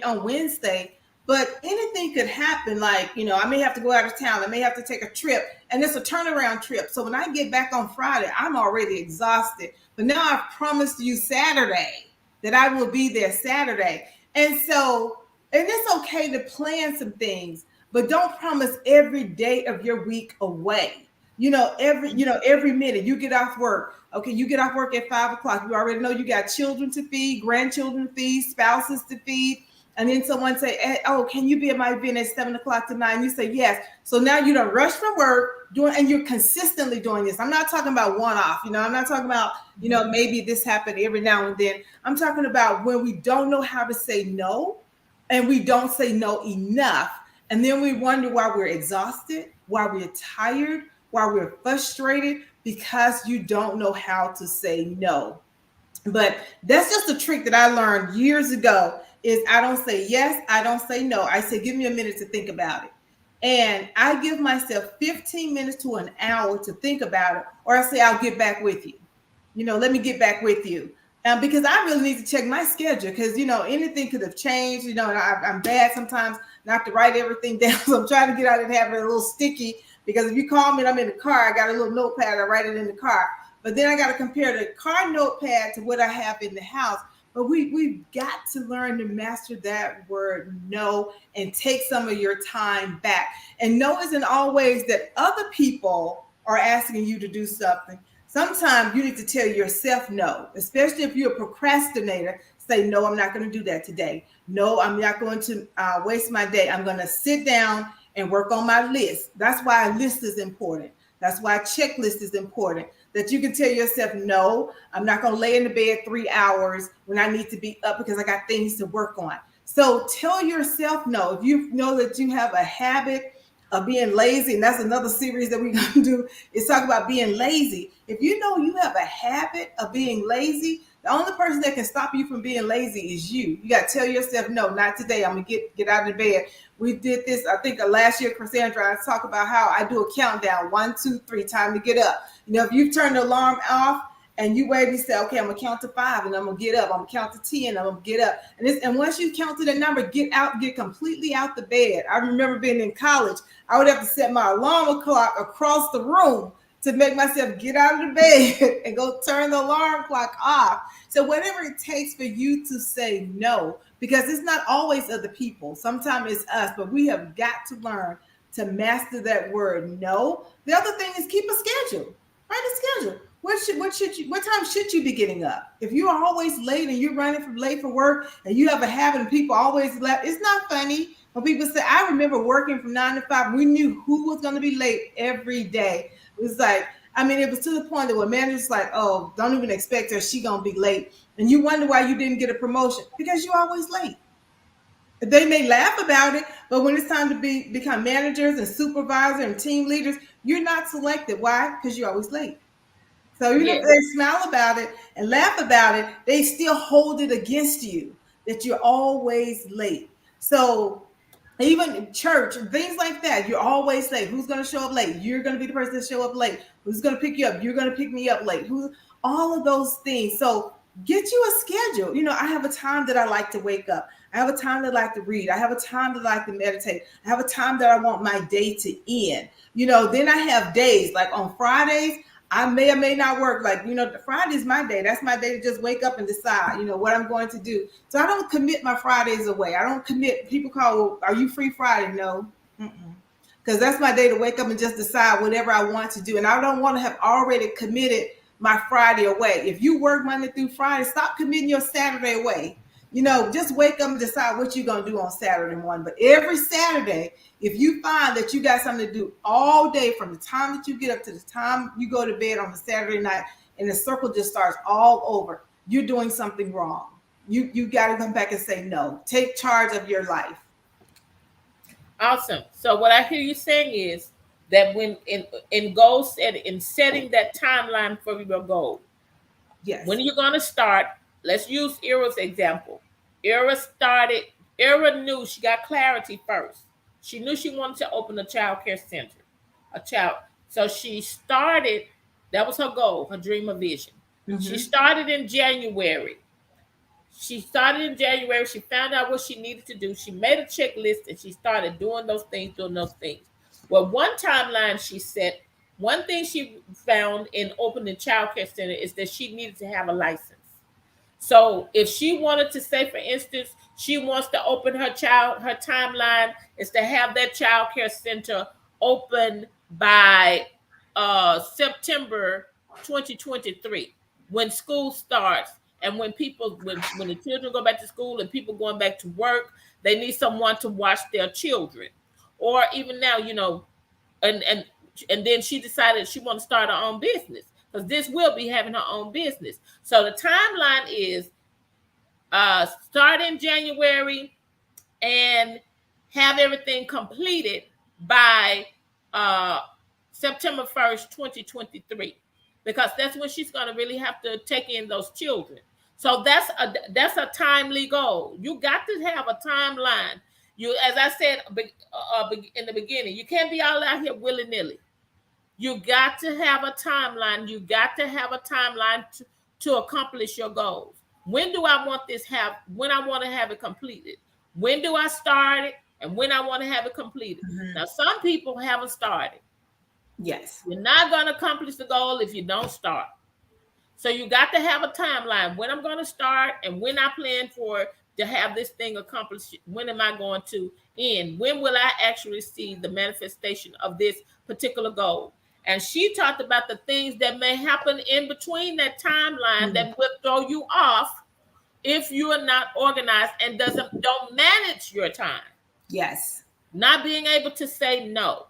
on Wednesday, but anything could happen. Like, I may have to go out of town, I may have to take a trip, and it's a turnaround trip. So when I get back on Friday, I'm already exhausted. But now I've promised you Saturday that I will be there Saturday. And so, and it's okay to plan some things, but don't promise every day of your week away. Every minute you get off work. Okay, you get off work at 5 o'clock. You already know you got children to feed, grandchildren to feed, spouses to feed. And then someone say, hey, oh, can you be at my event at 7 o'clock tonight? You say yes. So now you don't rush from work and you're consistently doing this. I'm not talking about one off. I'm not talking about, maybe this happened every now and then. I'm talking about when we don't know how to say no and we don't say no enough. And then we wonder why we're exhausted, why we're tired, why we're frustrated, because you don't know how to say no. But that's just a trick that I learned years ago is I don't say yes, I don't say no. I say, give me a minute to think about it. And I give myself 15 minutes to an hour to think about it, or I say, I'll get back with you. Let me get back with you. Because I really need to check my schedule because, anything could have changed. And I'm bad sometimes not to write everything down. So I'm trying to get out and have it a little sticky because if you call me and I'm in the car, I got a little notepad, I write it in the car. But then I got to compare the car notepad to what I have in the house. But we've got to learn to master that word no and take some of your time back. And no isn't always that other people are asking you to do something. Sometimes you need to tell yourself no, especially if you're a procrastinator. Say, no, I'm not going to do that today. No, I'm not going to waste my day. I'm going to sit down and work on my list. That's why a list is important. That's why a checklist is important. That you can tell yourself, no, I'm not going to lay in the bed 3 hours when I need to be up because I got things to work on. So tell yourself no. If you know that you have a habit of being lazy, and that's another series that we're going to do, is talk about being lazy. If you know you have a habit of being lazy, the only person that can stop you from being lazy is you. You got to tell yourself, no, not today. I'm going to get out of the bed. We did this, I think last year, Cassandra, I talk about how I do a countdown, 1, 2, 3, time to get up. If you've turned the alarm off and you wait and say, okay, I'm going to count to 5 and I'm going to get up. I'm going to count to 10 and I'm going to get up. And once you count to the number, get completely out the bed. I remember being in college, I would have to set my alarm clock across the room to make myself get out of the bed and go turn the alarm clock off. So whatever it takes for you to say no, because it's not always other people. Sometimes it's us, but we have got to learn to master that word no. The other thing is keep a schedule. Write a schedule. What time should you be getting up? If you are always late and you're running from late for work and you have a habit of people always late, it's not funny. When people say, I remember working from 9 to 5, we knew who was going to be late every day. It was like, it was to the point that when managers like, oh, don't even expect her, she gonna be late. And you wonder why you didn't get a promotion because you're always late. They may laugh about it, but when it's time to become managers and supervisors and team leaders, you're not selected. Why? Because you're always late. So even if Yes. they smile about it and laugh about it, they still hold it against you that you're always late. So even in church and things like that, you're always late. Who's going to show up late? You're going to be the person that show up late. Who's going to pick you up? You're going to pick me up late. All of those things. So get you a schedule. I have a time that I like to wake up. I have a time that I like to read. I have a time that I like to meditate. I have a time that I want my day to end. Then I have days like on Fridays, I may or may not work. Like, Friday's my day. That's my day to just wake up and decide, what I'm going to do. So I don't commit my Fridays away. I don't commit. People call, well, are you free Friday? No. Because that's my day to wake up and just decide whatever I want to do. And I don't want to have already committed my Friday away. If you work Monday through Friday, stop committing your Saturday away. Just wake up and decide what you're going to do on Saturday morning. But every Saturday, if you find that you got something to do all day from the time that you get up to the time you go to bed on the Saturday night, and the circle just starts all over, you're doing something wrong. You got to come back and say no. Take charge of your life. Awesome. So what I hear you saying is that when in goal setting, in setting that timeline for your goal, Yes. when you're going to start, let's use Ira's example. Ira knew, she got clarity first. She knew she wanted to open a child care center, So she started, that was her goal, her dream, or vision. She started in January. She found out what she needed to do. She made a checklist and she started doing those things. Well, one timeline she set, one thing she found in opening child care center is that she needed to have a license. So if she wanted to say, for instance, she wants to open her timeline is to have that child care center open by September 2023, when school starts, and when the children go back to school and people going back to work, they need someone to watch their children. Or even now, and then she decided she wanted to start her own business, because this will be having her own business. So the timeline is start in January and have everything completed by September 1st, 2023, because that's when she's going to really have to take in those children. So that's a timely goal. You got to have a timeline. As I said in the beginning, you can't be all out here willy-nilly. You got to have a timeline. You got to have a timeline to accomplish your goals. When do I want when I want to have it completed? When do I start it? And when I want to have it completed? Now, some people haven't started. Yes. You're not going to accomplish the goal if you don't start. So you got to have a timeline. When I'm going to start and when I plan to have this thing accomplished. When am I going to end? When will I actually see the manifestation of this particular goal? And she talked about the things that may happen in between that timeline that will throw you off if you are not organized and don't manage your time. Yes. Not being able to say no,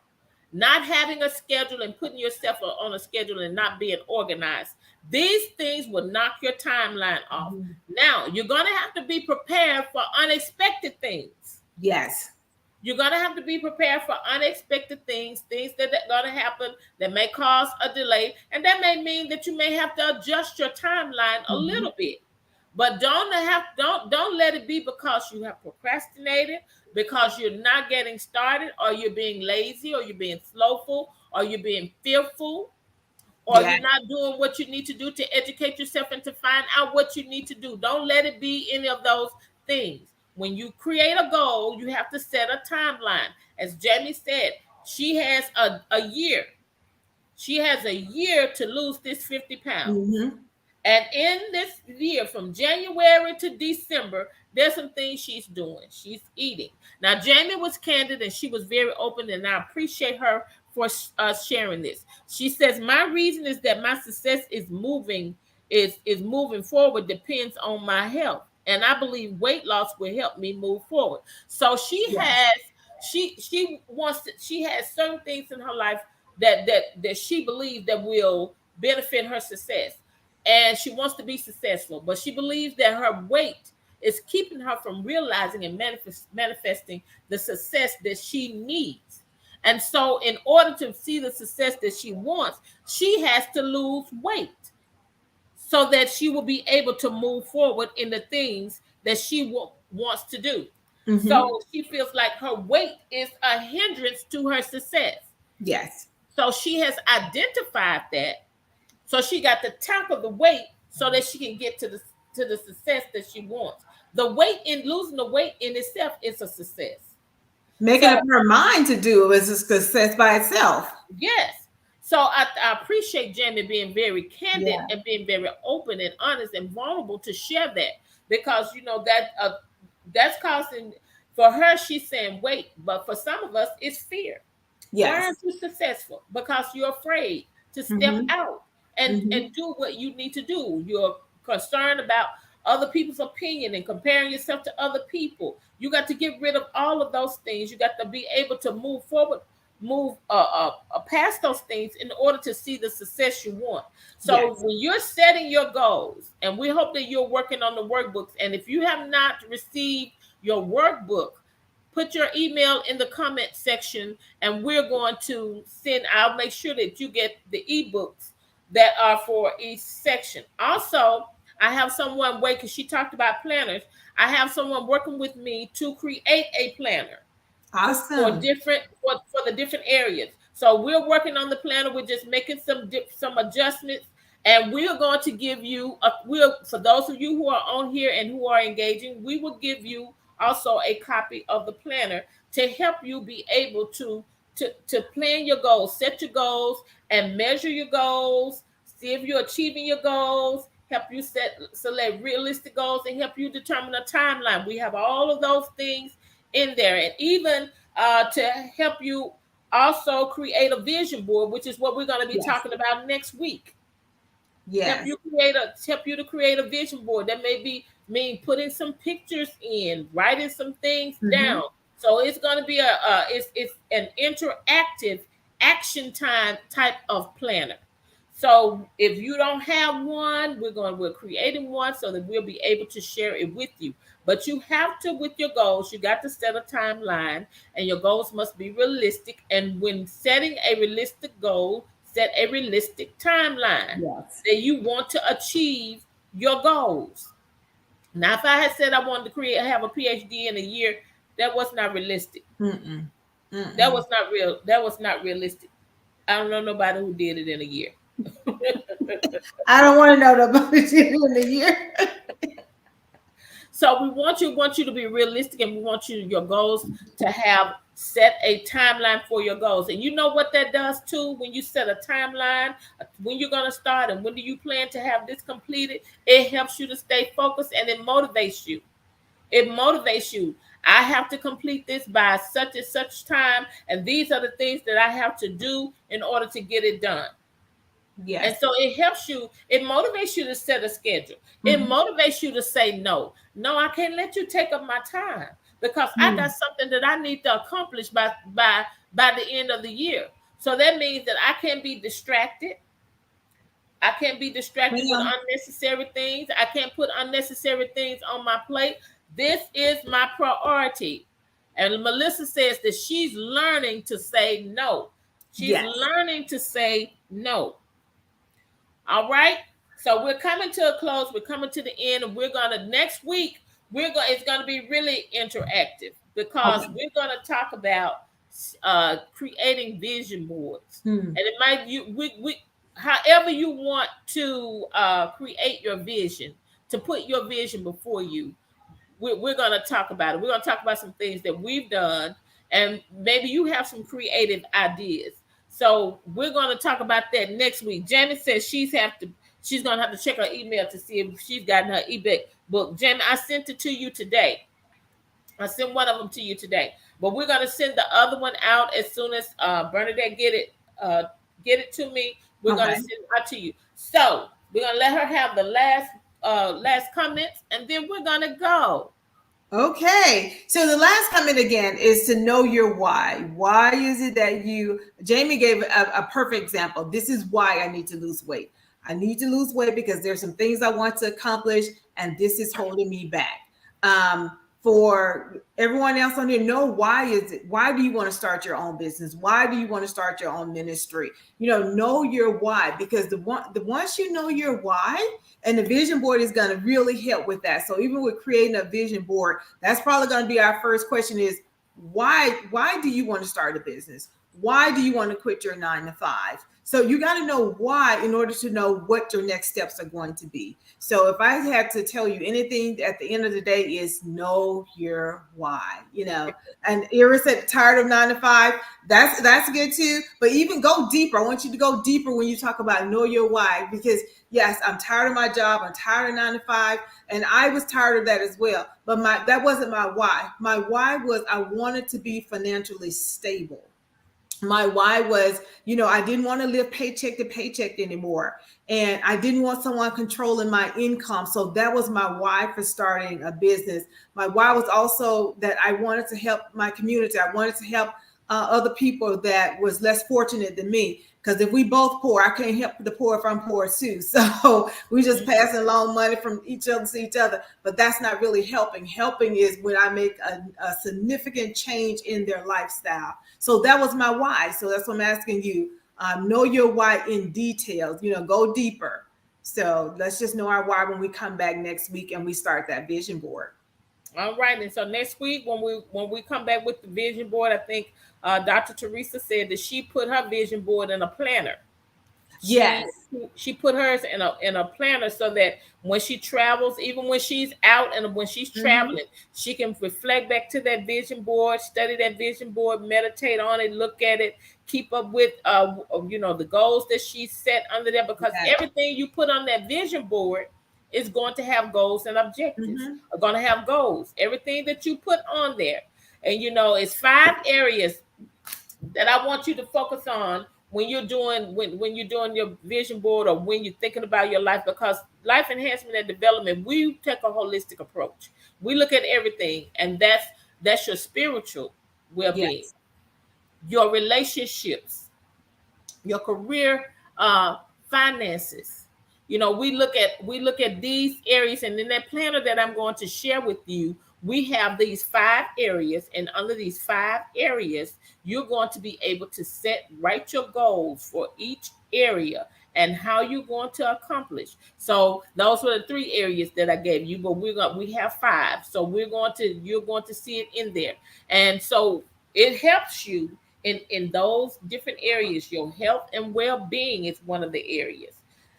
not having a schedule and putting yourself on a schedule and not being organized. These things will knock your timeline off. Now, you're going to have to be prepared for unexpected things. Yes. You're going to have to be prepared for unexpected things that are going to happen that may cause a delay. And that may mean that you may have to adjust your timeline a little bit. But don't let it be because you have procrastinated, because you're not getting started, or you're being lazy, or you're being slowful, or you're being fearful, or you're not doing what you need to do to educate yourself and to find out what you need to do. Don't let it be any of those things. When you create a goal, you have to set a timeline. As Jamie said, she has a year. She has a year to lose this 50 pounds. And in this year, from January to December, there's some things she's doing. She's eating. Now, Jamie was candid and she was very open, and I appreciate her for sharing this. She says, my reason is that my success is moving forward depends on my health. And I believe weight loss will help me move forward. So she has certain things in her life that she believes that will benefit her success. And she wants to be successful, but she believes that her weight is keeping her from realizing and manifesting the success that she needs. And so in order to see the success that she wants, she has to lose weight so that she will be able to move forward in the things that she wants to do. So she feels like her weight is a hindrance to her success. Yes. So she has identified that. So she got to tackle the weight so that she can get to the success that she wants. Losing the weight in itself is a success. Making up her mind to do is a success by itself. Yes. So I appreciate Jamie being very candid Yeah. and being very open and honest and vulnerable to share that, because you know that that's causing for her. She's saying wait, but for some of us it's fear. Why Yes. aren't you successful? Because you're afraid to step Mm-hmm. out and Mm-hmm. do what you need to do. You're concerned about other people's opinion and comparing yourself to other people. You got to get rid of all of those things. You got to be able to move forward, move past those things in order to see the success you want. So Yes. when you're setting your goals, and we hope that you're working on the workbooks, and if you have not received your workbook, put your email in the comment section, and we're going to send. I'll make sure that you get the ebooks that are for each section. Also, I have someone wait, because she talked about planners. I have someone working with me to create a planner for Awesome. different for the different areas. So we're working on the planner. We're just making some adjustments, and we're going to give you a we'll for those of you who are on here and who are engaging, we will give you also a copy of the planner to help you be able to plan your goals, set your goals, and measure your goals. See if you're achieving your goals. Help you select realistic goals and help you determine a timeline. We have all of those things in there, and even to help you also create a vision board, which is what we're going to be Yes. talking about next week. Yes. Help you to create a vision board. That may be mean putting some pictures in, writing some things Mm-hmm. down. So it's going to be it's an interactive action time type of planner. So if you don't have one, we're creating one so that we'll be able to share it with you. But you have to, with your goals, you got to set a timeline, and your goals must be realistic. And when setting a realistic goal, set a realistic timeline Yes. that you want to achieve your goals. Now, if I had said I wanted to have a PhD in a year, that was not realistic. Mm-mm. That Mm-mm. was not real. That was not realistic. I don't know nobody who did it in a year. I don't want to know about it in a year. So we want you to be realistic, and we want your goals to have set a timeline for your goals. And you know what that does too, when you set a timeline, when you're going to start and when do you plan to have this completed, it helps you to stay focused, and it motivates you. It motivates you. I have to complete this by such and such time, and these are the things that I have to do in order to get it done. And Yes. so it helps you, it motivates you to set a schedule. It Mm-hmm. motivates you to say no. No, I can't let you take up my time, because I got something that I need to accomplish by the end of the year. So that means that I can't be distracted. I can't be distracted with Well, unnecessary things. I can't put unnecessary things on my plate. This is my priority. And Melissa says that she's learning to say no. She's yes. learning to say no. All right. So we're coming to a close. We're coming to the end, and we're gonna next week. It's gonna be really interactive, because Okay. we're gonna talk about creating vision boards, Hmm. and it might we however you want to create your vision, to put your vision before you. We're going to talk about it. We're going to talk about some things that we've done, and maybe you have some creative ideas. So we're going to talk about that next week. Janet says she's going to have to check her email to see if she's gotten her ebook book. Janet, I sent it to you today. I sent one of them to you today, but we're going to send the other one out as soon as Bernadette get it to me. We're going to Okay. send it out to you. So we're going to let her have the last comments, and then we're going to go. Okay. So the last comment again is to know your why. Why is it that Jamie gave a perfect example. This is why I need to lose weight. I need to lose weight because there's some things I want to accomplish, and this is holding me back. For everyone else on here, know why is it? Why do you want to start your own business? Why do you want to start your own ministry? Know your why, because the once you know your why, and the vision board is going to really help with that. So even with creating a vision board, that's probably going to be our first question is why do you want to start a business? Why do you want to quit your 9 to 5? So you got to know why in order to know what your next steps are going to be. So if I had to tell you anything at the end of the day is know your why, And Iris said tired of 9 to 5. That's good too. But even go deeper. I want you to go deeper when you talk about know your why, because yes, I'm tired of my job. I'm tired of 9 to 5. And I was tired of that as well. But that wasn't my why. My why was I wanted to be financially stable. My why was, I didn't want to live paycheck to paycheck anymore. And I didn't want someone controlling my income. So that was my why for starting a business. My why was also that I wanted to help my community. I wanted to help other people that was less fortunate than me. Because if we both poor, I can't help the poor if I'm poor too. So we just passing along money from each other to each other. But that's not really helping. Helping is when I make a significant change in their lifestyle. So that was my why. So that's what I'm asking you. Know your why in details. Go deeper. So let's just know our why when we come back next week and we start that vision board. All right, and so next week when we come back with the vision board, I think Dr. Teresa said that she put her vision board in a planner. she Yes. she put hers in a planner so that when she travels, even when she's out and when she's Mm-hmm. traveling, she can reflect back to that vision board, study that vision board, meditate on it, look at it, keep up with the goals that she set under there, because Yes. everything you put on that vision board is going to have goals and objectives, Mm-hmm. are going to have goals, everything that you put on there. And it's 5 areas that I want you to focus on when you're doing when you're doing your vision board, or when you're thinking about your life, because life enhancement and development, we take a holistic approach. We look at everything, and that's your spiritual well-being, Yes. your relationships, your career, finances. We look at these areas, and in that planner that I'm going to share with you, we have these 5 areas, and under these 5 areas, you're going to be able to write your goals for each area and how you're going to accomplish. So those were the 3 areas that I gave you, but we have 5, so you're going to see it in there, and so it helps you in those different areas. Your health and well-being is one of the areas,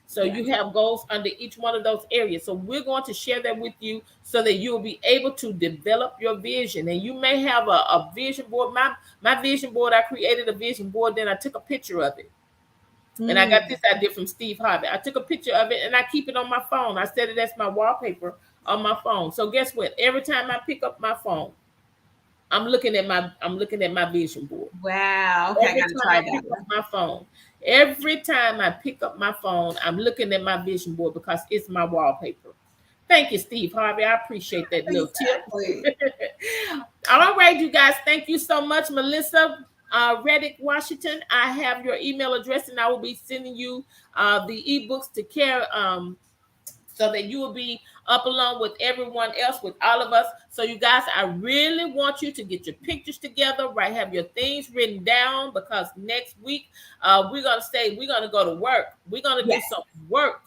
so Yes. you have goals under each one of those areas. So we're going to share that with you so that you'll be able to develop your vision. And you may have a vision board. My vision board, I created a vision board, then I took a picture of it. And I got Mm. this idea from Steve Harvey. I took a picture of it and I keep it on my phone. I set it as my wallpaper on my phone. So guess what? Every time I pick up my phone, I'm looking at my vision board. Wow. Okay, I Every got to time try I pick that up one. my phone, every time I pick up my phone, I'm looking at my vision board because it's my wallpaper. Thank you, Steve Harvey. I appreciate that little tip. Exactly. All right, you guys. Thank you so much, Melissa Reddick, Washington. I have your email address, and I will be sending you the ebooks to care. So that you will be up along with everyone else, with all of us. So you guys, I really want you to get your pictures together, right? Have your things written down, because next week we're gonna go to work. We're gonna do Yes. some work.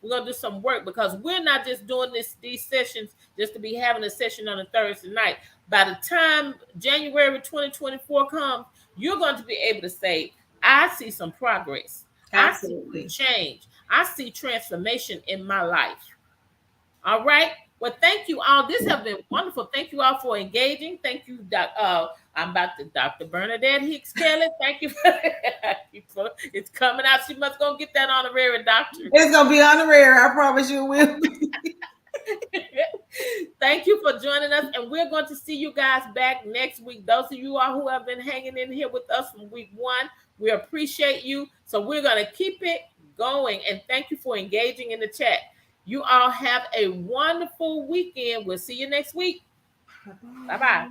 We're gonna do some work, because we're not just doing these sessions just to be having a session on a Thursday night. By the time January 2024 comes, you're going to be able to say, I see some progress. I see some Absolutely. change. I see transformation in my life. All right. Well, thank you all. This has been wonderful. Thank you all for engaging. Thank you, I'm about to Dr. Bernadette Hicks Kelly. Thank you. It's coming out. She must go get that honorary doctorate. It's gonna be honorary. I promise you it will be. Thank you for joining us, and we're going to see you guys back next week. Those of you all who have been hanging in here with us from week 1, we appreciate you. So we're going to keep it going, and thank you for engaging in the chat. You all have a wonderful weekend. We'll see you next week. Bye bye. Bye-bye.